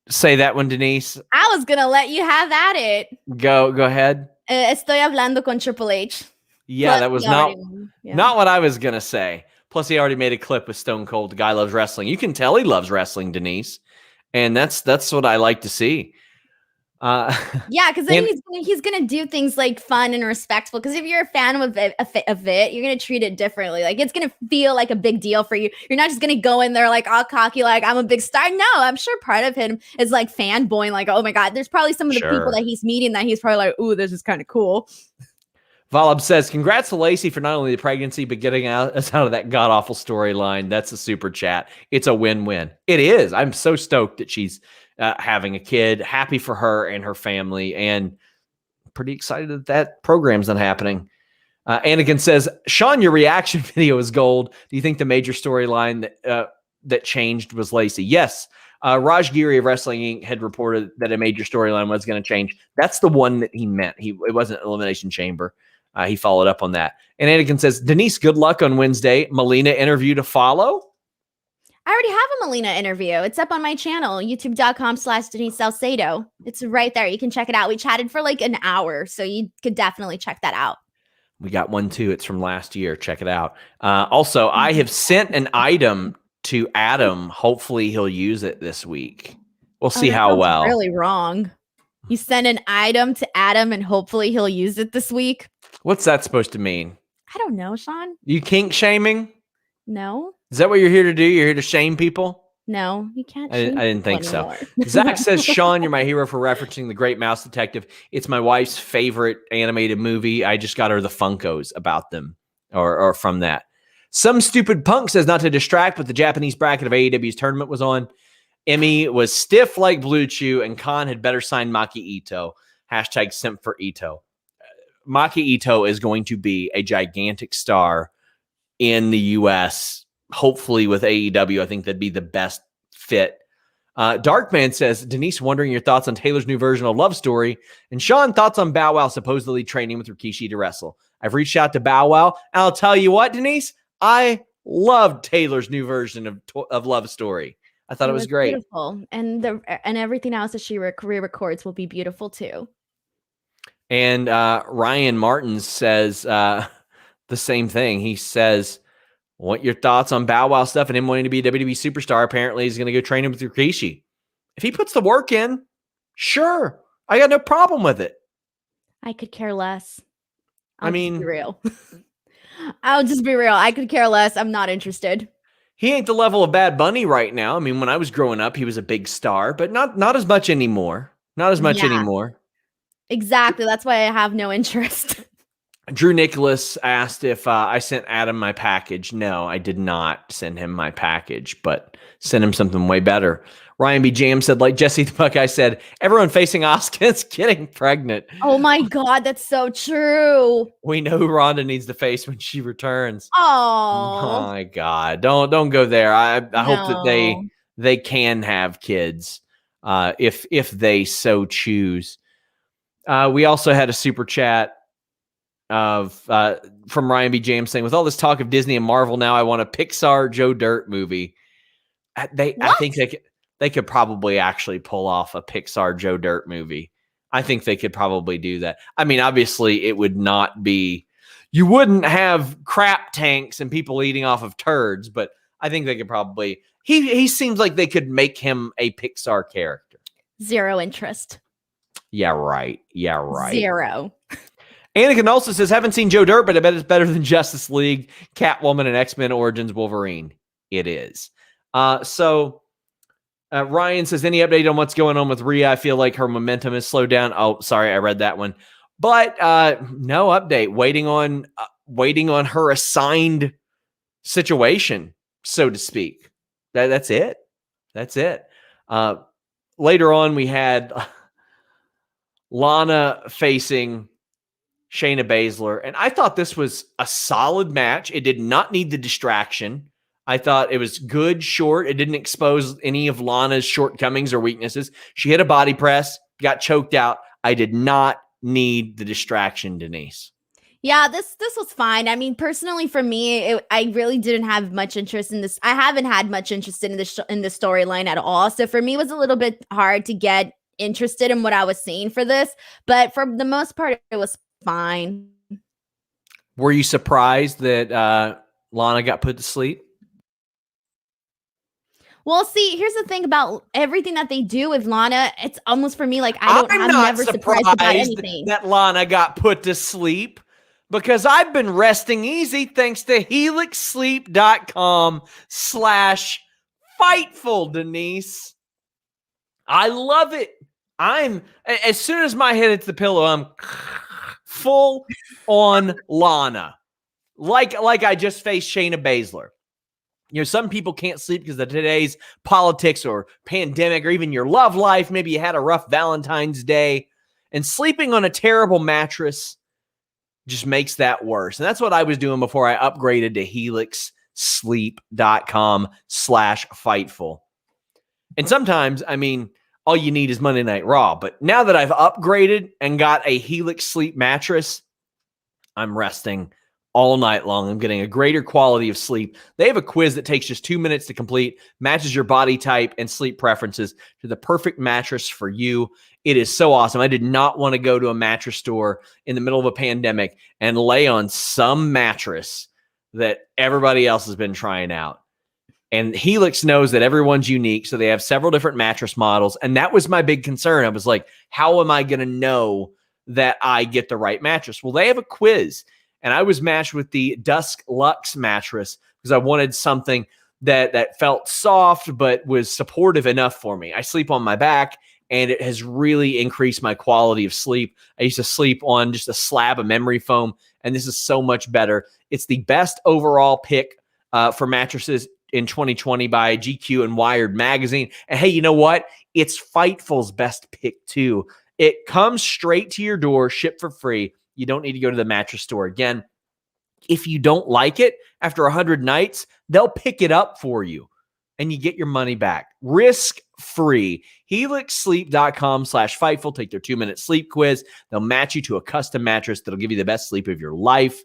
say that one, Denise? I was gonna let you have at it. Go ahead. Estoy hablando con Triple H. Yeah, Plus, that was not what I was gonna say. Plus, he already made a clip with Stone Cold. The guy loves wrestling. You can tell he loves wrestling, Denise, and that's what I like to see. Yeah, because then he's gonna do things like fun and respectful. Because if you're a fan of it, you're gonna treat it differently. Like, it's gonna feel like a big deal for you. You're not just gonna go in there like all cocky, like I'm a big star. No, I'm sure part of him is like fanboying, like, oh my god. There's probably some of the people that he's meeting that he's probably like, ooh, this is kind of cool. Valab says, congrats to Lacey for not only the pregnancy, but getting us out of that god-awful storyline. That's a super chat. It's a win-win. It is. I'm so stoked that she's having a kid. Happy for her and her family, and pretty excited that program's not happening. Anakin says, Sean, your reaction video is gold. Do you think the major storyline that changed was Lacey? Yes. Raj Giri of Wrestling Inc. had reported that a major storyline was going to change. That's the one that he meant. It wasn't Elimination Chamber. He followed up on that. And Anakin says, Denise, good luck on Wednesday. Melina interview to follow. I already have a Melina interview. It's up on my channel, youtube.com/Denise Salcedo. It's right there. You can check it out. We chatted for like an hour, so you could definitely check that out. We got one too. It's from last year. Check it out. Also, I have sent an item to Adam. Hopefully he'll use it this week. We'll see how well. Really wrong. You send an item to Adam and hopefully he'll use it this week. What's that supposed to mean? I don't know, Sean. You kink shaming? No. Is that what you're here to do? You're here to shame people? No, you can't. I didn't think so. Zach says, Sean, you're my hero for referencing The Great Mouse Detective. It's my wife's favorite animated movie. I just got her the Funkos about them or from that. Some stupid punk says, not to distract, but the Japanese bracket of AEW's tournament was on. Emmy was stiff like Blue Chew, and Khan had better sign Maki Ito. Hashtag simp for Ito. Maki Ito is going to be a gigantic star in the U.S., hopefully with AEW. I think that'd be the best fit. Darkman says, Denise, wondering your thoughts on Taylor's new version of Love Story. And Sean, thoughts on Bow Wow supposedly training with Rikishi to wrestle. I've reached out to Bow Wow, and I'll tell you what, Denise, I loved Taylor's new version of Love Story. I thought it was great. Beautiful. And everything else that she records will be beautiful too. And Ryan Martin says the same thing. He says, what your thoughts on Bow Wow stuff and him wanting to be a WWE superstar? Apparently, he's going to go train him with Rikishi. If he puts the work in, sure. I got no problem with it. I could care less. I mean, just be real. I'll just be real. I could care less. I'm not interested. He ain't the level of Bad Bunny right now. I mean, when I was growing up, he was a big star, but not as much anymore. Not as much anymore. Exactly. That's why I have no interest. Drew Nicholas asked if I sent Adam my package. No, I did not send him my package, but sent him something way better. Ryan B. Jam said, like Jesse the Buckeye said, everyone facing Asuka is getting pregnant. Oh my God, that's so true. We know who Ronda needs to face when she returns. Oh my God. Don't go there. I hope that they can have kids if they so choose. We also had a super chat from Ryan B. James saying, with all this talk of Disney and Marvel now, I want a Pixar Joe Dirt movie. I think they could probably actually pull off a Pixar Joe Dirt movie. I think they could probably do that. I mean, obviously, it would not be. You wouldn't have crap tanks and people eating off of turds, but I think they could probably. He seems like they could make him a Pixar character. Zero interest. Yeah, right. Zero. Anakin also says, haven't seen Joe Dirt, but I bet it's better than Justice League, Catwoman, and X-Men Origins Wolverine. It is. So Ryan says, any update on what's going on with Rhea? I feel like her momentum is slowed down. Oh, sorry, I read that one. But no update. Waiting on her assigned situation, so to speak. That's it. Later on, we had Lana facing Shayna Baszler, and I thought this was a solid match. It did not need the distraction. I thought it was good, short. It didn't expose any of Lana's shortcomings or weaknesses. She hit a body press, got choked out. I did not need the distraction, Denise. Yeah, this was fine. I mean, personally, for me, I really didn't have much interest in this. I haven't had much interest in this storyline at all. So for me, it was a little bit hard to get interested in what I was seeing for this. But for the most part, it was fine. Were you surprised that Lana got put to sleep? Well, see, here's the thing about everything that they do with Lana. It's almost for me like I'm never surprised about anything. That Lana got put to sleep because I've been resting easy thanks to helixsleep.com/Fightful, Denise. I love it. As soon as my head hits the pillow, I'm full on Lana. Like I just faced Shayna Baszler. You know, some people can't sleep because of today's politics or pandemic or even your love life. Maybe you had a rough Valentine's Day, and sleeping on a terrible mattress just makes that worse. And that's what I was doing before I upgraded to helixsleep.com/Fightful. And sometimes, I mean, all you need is Monday Night Raw. But now that I've upgraded and got a Helix Sleep mattress, I'm resting all night long. I'm getting a greater quality of sleep. They have a quiz that takes just 2 minutes to complete, matches your body type and sleep preferences to the perfect mattress for you. It is so awesome. I did not want to go to a mattress store in the middle of a pandemic and lay on some mattress that everybody else has been trying out. And Helix knows that everyone's unique, so they have several different mattress models. And that was my big concern. I was like, how am I going to know that I get the right mattress? Well, they have a quiz. And I was matched with the Dusk Luxe mattress because I wanted something that felt soft but was supportive enough for me. I sleep on my back, and it has really increased my quality of sleep. I used to sleep on just a slab of memory foam, and this is so much better. It's the best overall pick for mattresses in 2020 by GQ and Wired magazine. And hey, you know what? It's Fightful's best pick too. It comes straight to your door, shipped for free. You don't need to go to the mattress store again. If you don't like it after 100 nights, they'll pick it up for you and you get your money back. Risk-free. helixsleep.com/Fightful. Take their 2-minute sleep quiz. They'll match you to a custom mattress that'll give you the best sleep of your life.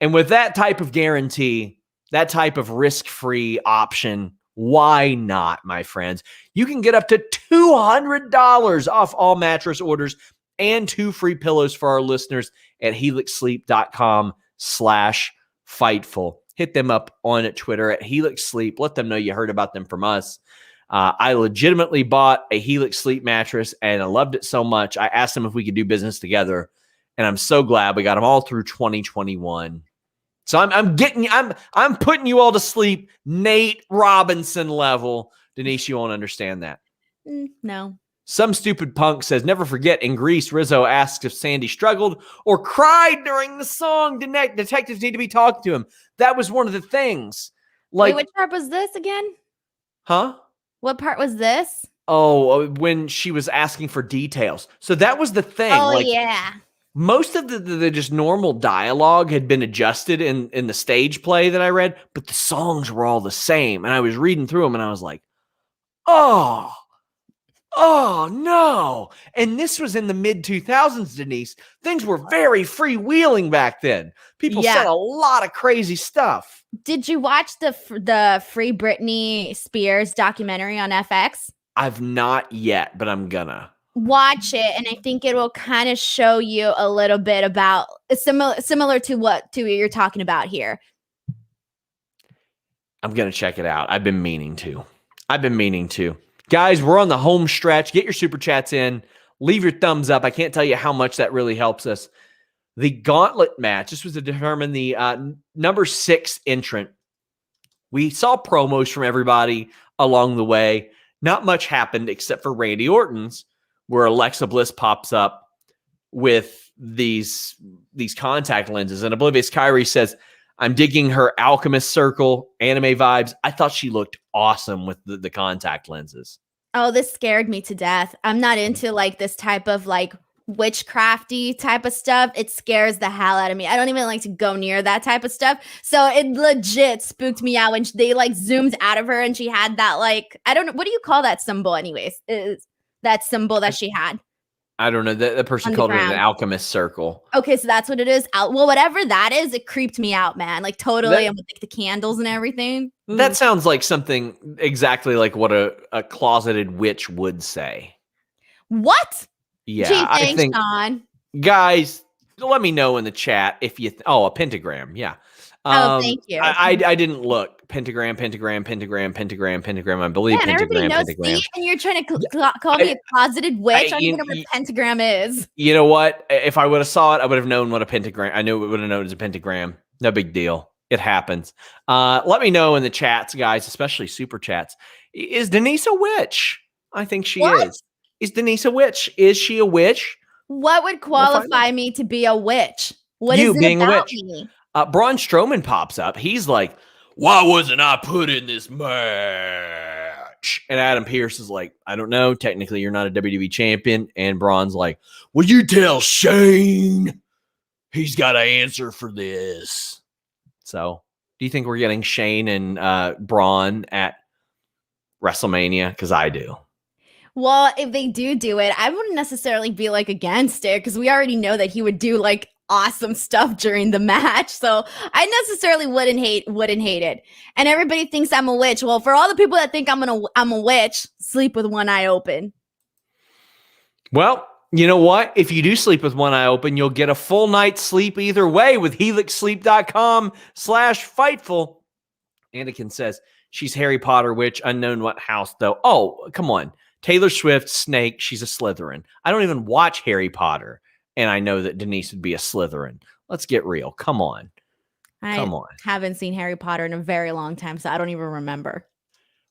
And with that type of guarantee, that type of risk-free option, why not, my friends? You can get up to $200 off all mattress orders and 2 free pillows for our listeners at helixsleep.com/Fightful. Hit them up on Twitter at Helix Sleep. Let them know you heard about them from us. I legitimately bought a Helix Sleep mattress, and I loved it so much. I asked them if we could do business together, and I'm so glad we got them all through 2021. So I'm putting you all to sleep, Nate Robinson level. Denise, you won't understand that. No. Some stupid punk says, never forget, in Greece, Rizzo asks if Sandy struggled or cried during the song. Detectives need to be talking to him. That was one of the things. Like, wait, which part was this again? Huh? What part was this? Oh, when she was asking for details. So that was the thing. Oh, yeah. Most of the just normal dialogue had been adjusted in the stage play that I read, but the songs were all the same. And I was reading through them and I was like, oh, Oh, no. And this was in the mid 2000s, Denise. Things were very freewheeling back then. People said a lot of crazy stuff. Did you watch the Free Britney Spears documentary on FX? I've not yet, but I'm gonna. Watch it, and I think it will kind of show you a little bit about similar to what you're talking about here. I'm gonna check it out. I've been meaning to. Guys, we're on the home stretch. Get your super chats in. Leave your thumbs up. I can't tell you how much that really helps us. The Gauntlet match. This was to determine the number 6 entrant. We saw promos from everybody along the way. Not much happened except for Randy Orton's, where Alexa Bliss pops up with these contact lenses. And Oblivious Kyrie says, I'm digging her Alchemist Circle anime vibes. I thought she looked awesome with the contact lenses. Oh, this scared me to death. I'm not into like this type of like witchcrafty type of stuff. It scares the hell out of me. I don't even like to go near that type of stuff. So it legit spooked me out when they like zoomed out of her and she had that like, I don't know, what do you call that symbol anyways? Is that symbol that she had? I don't know. The person called it an Alchemist Circle. Okay, so that's what it is. Well, whatever that is, it creeped me out, man. Like totally, and with like, the candles and everything. Ooh. That sounds like something exactly like what a closeted witch would say. What? Yeah, Gee, thanks, I think, Sean. Guys, let me know in the chat if you. A pentagram. Yeah. Thank you. I didn't look. Pentagram. I believe everybody knows. pentagram. See, and you're trying to call me a closeted witch. I don't even know what a pentagram is. You know what? If I would have saw it, I would have known what a pentagram. I knew it would have known it as a pentagram. No big deal. It happens. Let me know in the chats, guys, especially super chats. Is Denise a witch? I think she is. Is Denise a witch? Is she a witch? What would qualify me to be a witch? What is it about me? Braun Strowman pops up. He's like, why wasn't I put in this match? And Adam Pearce is like, I don't know. Technically, you're not a WWE champion. And Braun's like, will you tell Shane he's got an answer for this? So do you think we're getting Shane and Braun at WrestleMania? Because I do. Well, if they do it, I wouldn't necessarily be like against it because we already know that he would do like awesome stuff during the match. So I necessarily wouldn't hate it. And everybody thinks I'm a witch. Well, for all the people that think I'm a witch, sleep with one eye open. Well, you know what? If you do sleep with one eye open, you'll get a full night's sleep either way with helixsleep.com/Fightful. Anakin says she's Harry Potter witch, unknown what house though. Oh, come on. Taylor Swift, Snake, she's a Slytherin. I don't even watch Harry Potter, and I know that Denise would be a Slytherin. Let's get real. Come on. I haven't seen Harry Potter in a very long time, so I don't even remember.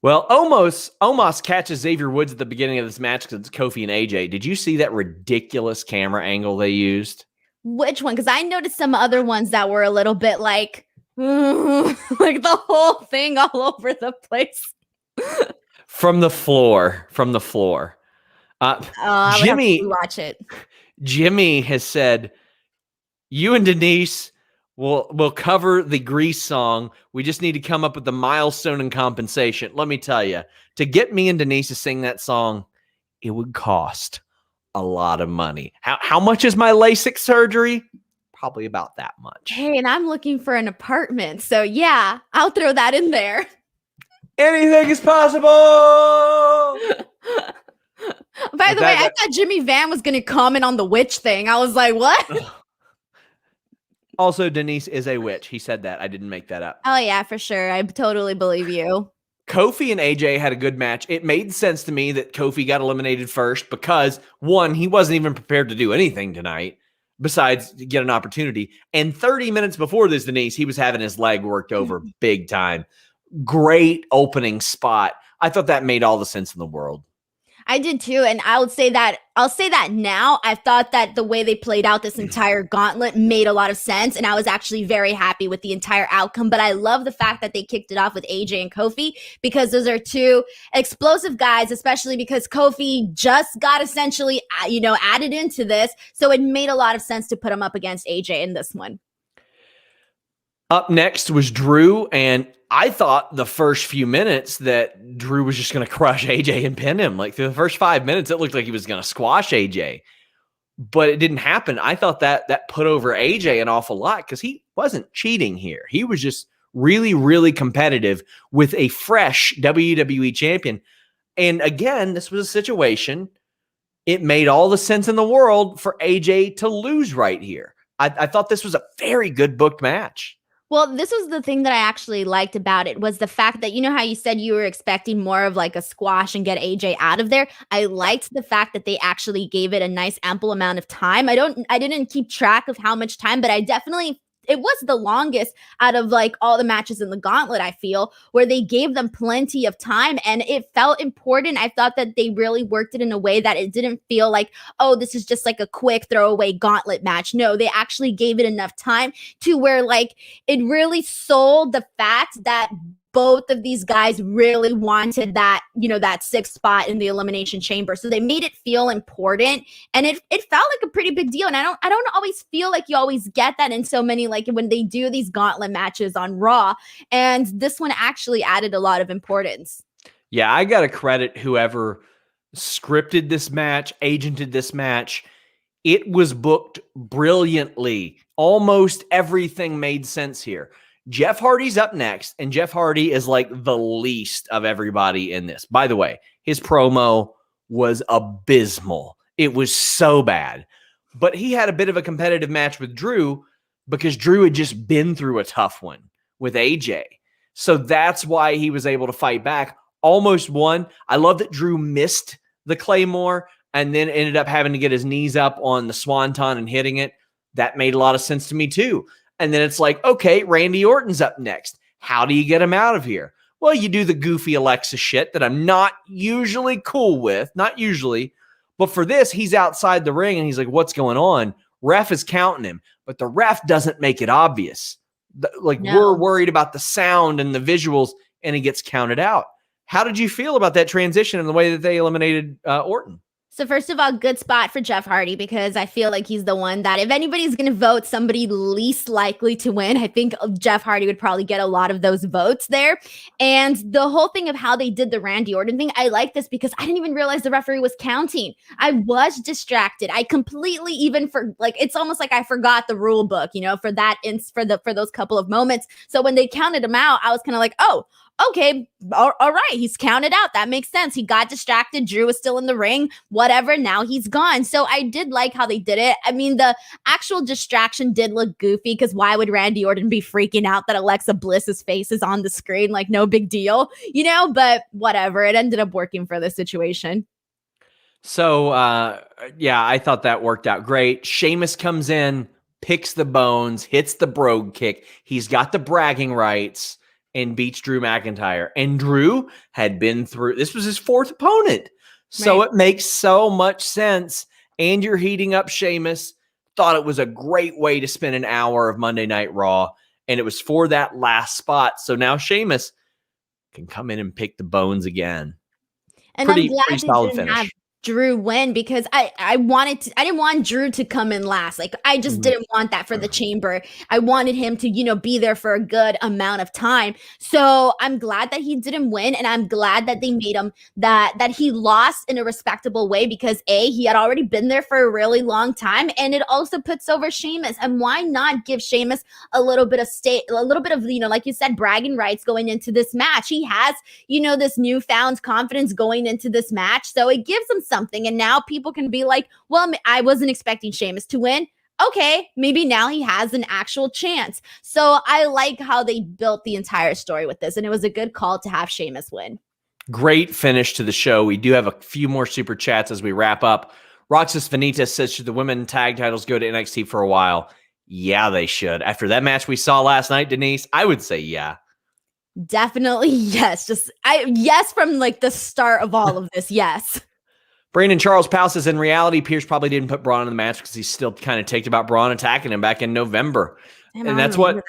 Well, Omos catches Xavier Woods at the beginning of this match because it's Kofi and AJ. Did you see that ridiculous camera angle they used? Which one? Because I noticed some other ones that were a little bit like the whole thing all over the place. From the floor. Jimmy, watch it. Jimmy has said, you and Denise will cover the Grease song. We just need to come up with the milestone and compensation. Let me tell you, to get me and Denise to sing that song, it would cost a lot of money. How much is my LASIK surgery? Probably about that much. Hey, and I'm looking for an apartment. So yeah, I'll throw that in there. Anything is possible. By the way, I thought Jimmy Van was going to comment on the witch thing. I was like, what? Also, Denise is a witch. He said that. I didn't make that up. Oh, yeah, for sure. I totally believe you. Kofi and AJ had a good match. It made sense to me that Kofi got eliminated first because, one, he wasn't even prepared to do anything tonight besides get an opportunity. And 30 minutes before this, Denise, he was having his leg worked over big time. Great opening spot. I thought that made all the sense in the world. I did too. And I'll say that now. I thought that the way they played out this entire gauntlet made a lot of sense. And I was actually very happy with the entire outcome. But I love the fact that they kicked it off with AJ and Kofi because those are two explosive guys, especially because Kofi just got essentially, added into this. So it made a lot of sense to put him up against AJ in this one. Up next was Drew, and I thought the first few minutes that Drew was just going to crush AJ and pin him. Like through the first 5 minutes, it looked like he was going to squash AJ, but it didn't happen. I thought that put over AJ an awful lot because he wasn't cheating here. He was just really, really competitive with a fresh WWE champion. And again, this was a situation. It made all the sense in the world for AJ to lose right here. I thought this was a very good booked match. Well, this was the thing that I actually liked about it was the fact that, you know how you said you were expecting more of like a squash and get AJ out of there. I liked the fact that they actually gave it a nice ample amount of time. I didn't keep track of how much time, but it was the longest out of like all the matches in the Gauntlet, I feel, where they gave them plenty of time and it felt important. I thought that they really worked it in a way that it didn't feel like, oh, this is just like a quick throwaway Gauntlet match. No, they actually gave it enough time to where like it really sold the fact that both of these guys really wanted that, that sixth spot in the Elimination Chamber. So they made it feel important and it felt like a pretty big deal. And I don't always feel like you always get that in so many, like when they do these Gauntlet matches on Raw. And this one actually added a lot of importance. Yeah, I got to credit whoever scripted this match, agented this match. It was booked brilliantly. Almost everything made sense here. Jeff Hardy's up next, and Jeff Hardy is like the least of everybody in this. By the way, his promo was abysmal. It was so bad. But he had a bit of a competitive match with Drew because Drew had just been through a tough one with AJ. So that's why he was able to fight back. Almost won. I love that Drew missed the Claymore and then ended up having to get his knees up on the Swanton and hitting it. That made a lot of sense to me too. And then it's like, okay, Randy Orton's up next. How do you get him out of here? Well, you do the goofy Alexa shit that I'm not usually cool with. Not usually. But for this, he's outside the ring and he's like, what's going on? Ref is counting him. But the ref doesn't make it obvious. We're worried about the sound and the visuals and he gets counted out. How did you feel about that transition and the way that they eliminated Orton? So first of all, good spot for Jeff Hardy because I feel like he's the one that if anybody's going to vote somebody least likely to win, I think Jeff Hardy would probably get a lot of those votes there. And the whole thing of how they did the Randy Orton thing, I like this because I didn't even realize the referee was counting. I was distracted. I completely it's almost like I forgot the rule book, for those couple of moments. So when they counted him out, I was kind of like, oh, okay, all right, he's counted out. That makes sense. He got distracted. Drew was still in the ring, whatever. Now he's gone. So I did like how they did it. I mean, the actual distraction did look goofy because why would Randy Orton be freaking out that Alexa Bliss's face is on the screen? Like, no big deal, but whatever. It ended up working for the situation. So, I thought that worked out great. Sheamus comes in, picks the bones, hits the brogue kick. He's got the bragging rights and beats Drew McIntyre. And Drew had been through, this was his fourth opponent. So It makes so much sense. And you're heating up Sheamus. Thought it was a great way to spend an hour of Monday Night Raw. And it was for that last spot. So now Sheamus can come in and pick the bones again. And pretty I'm glad solid finish. Have Drew win because I didn't want Drew to come in last. Like I just didn't want that for the chamber. I wanted him to, be there for a good amount of time. So I'm glad that he didn't win. And I'm glad that they made him that he lost in a respectable way because he had already been there for a really long time. And it also puts over Sheamus. And why not give Sheamus a little bit of like you said, bragging rights going into this match. He has, this newfound confidence going into this match. So it gives him something. And now people can be like, well, I wasn't expecting Sheamus to win. Okay, maybe now he has an actual chance. So I like how they built the entire story with this. And it was a good call to have Sheamus win. Great finish to the show. We do have a few more super chats as we wrap up. Roxas Vanitas says, should the women tag titles go to NXT for a while? Yeah, they should. After that match we saw last night, Denise, I would say yeah. Definitely yes. Yes from like the start of all of this. Yes. Brandon Charles Powell says, in reality, Pierce probably didn't put Braun in the match because he's still kind of ticked about Braun attacking him back in November. And that's what,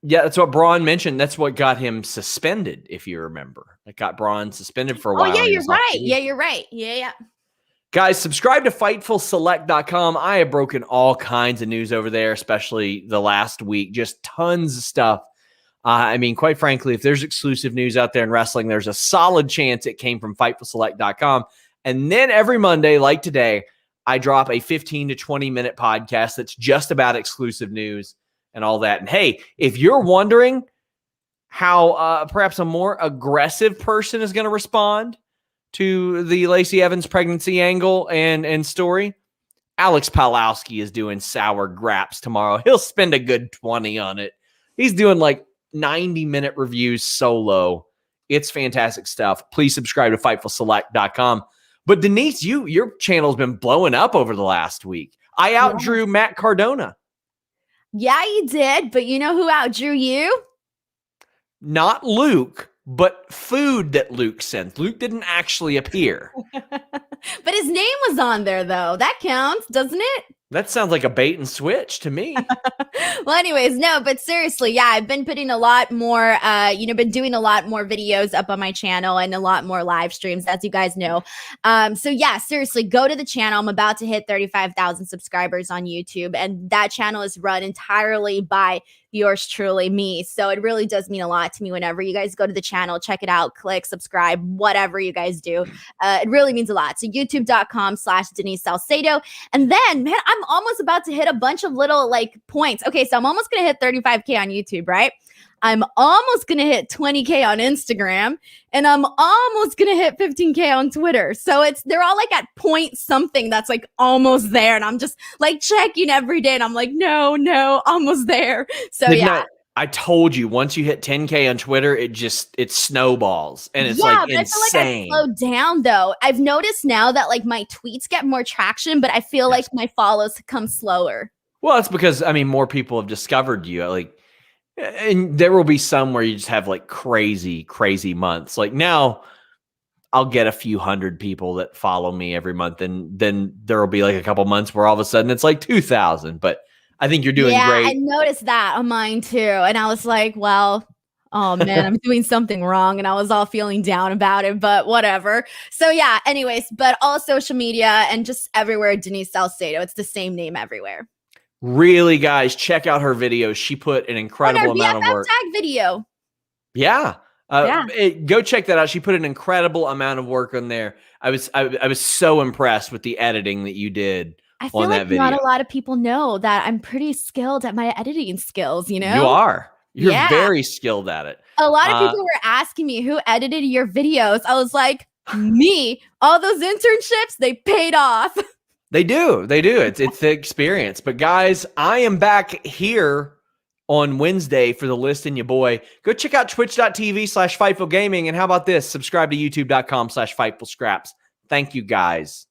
that's what Braun mentioned. That's what got him suspended, if you remember. It got Braun suspended for a while. Oh, yeah, you're right. Yeah, you're right. Yeah. Guys, subscribe to FightfulSelect.com. I have broken all kinds of news over there, especially the last week. Just tons of stuff. I mean, quite frankly, if there's exclusive news out there in wrestling, there's a solid chance it came from FightfulSelect.com. And then every Monday, like today, I drop a 15 to 20-minute podcast that's just about exclusive news and all that. And hey, if you're wondering how perhaps a more aggressive person is going to respond to the Lacey Evans pregnancy angle and story, Alex Palowski is doing sour graps tomorrow. He'll spend a good 20 on it. He's doing like 90-minute reviews solo. It's fantastic stuff. Please subscribe to FightfulSelect.com. But Denise, your channel's been blowing up over the last week. I outdrew Matt Cardona. Yeah, you did. But you know who outdrew you? Not Luke, but food that Luke sent. Luke didn't actually appear. But his name was on there, though. That counts, doesn't it? That sounds like a bait and switch to me. Well, anyways, no, but seriously, yeah, I've been putting a lot more, been doing a lot more videos up on my channel and a lot more live streams, as you guys know. So yeah, seriously, go to the channel. I'm about to hit 35,000 subscribers on YouTube, and that channel is run entirely by yours truly, me. So it really does mean a lot to me whenever you guys go to the channel, check it out, click, subscribe, whatever you guys do. It really means a lot. So youtube.com/Denise Salcedo. And then, man, I'm almost about to hit a bunch of little like points. Okay, so I'm almost going to hit 35K on YouTube, right? I'm almost going to hit 20K on Instagram, and I'm almost going to hit 15K on Twitter. So they're all like at point something that's like almost there. And I'm just like checking every day, and I'm like, no, almost there. So I told you, once you hit 10K on Twitter, it snowballs, and it's like insane. I feel like I slowed down though. I've noticed now that like my tweets get more traction, but I feel like my follows come slower. Well, it's because, I mean, more people have discovered you. Like, and there will be some where you just have like crazy months. Like now I'll get a few hundred people that follow me every month. And then there will be like a couple months where all of a sudden it's like 2,000, but I think you're doing great. Yeah, I noticed that on mine too. And I was like, well, oh man, I'm doing something wrong. And I was all feeling down about it, but whatever. So yeah, anyways, but all social media and just everywhere, Denise Salcedo. It's the same name everywhere. Really, guys, check out her videos. She put an incredible amount of work. Tag video. Yeah. Go check that out. She put an incredible amount of work on there. I was so impressed with the editing that you did. I feel like not a lot of people know that I'm pretty skilled at my editing skills, you know? You are. You're very skilled at it. A lot of people were asking me who edited your videos. I was like, me. All those internships, they paid off. They do. It's the experience. But guys, I am back here on Wednesday for the list and your boy. Go check out twitch.tv/Fightful Gaming. And how about this? Subscribe to youtube.com/Fightful Scraps. Thank you guys.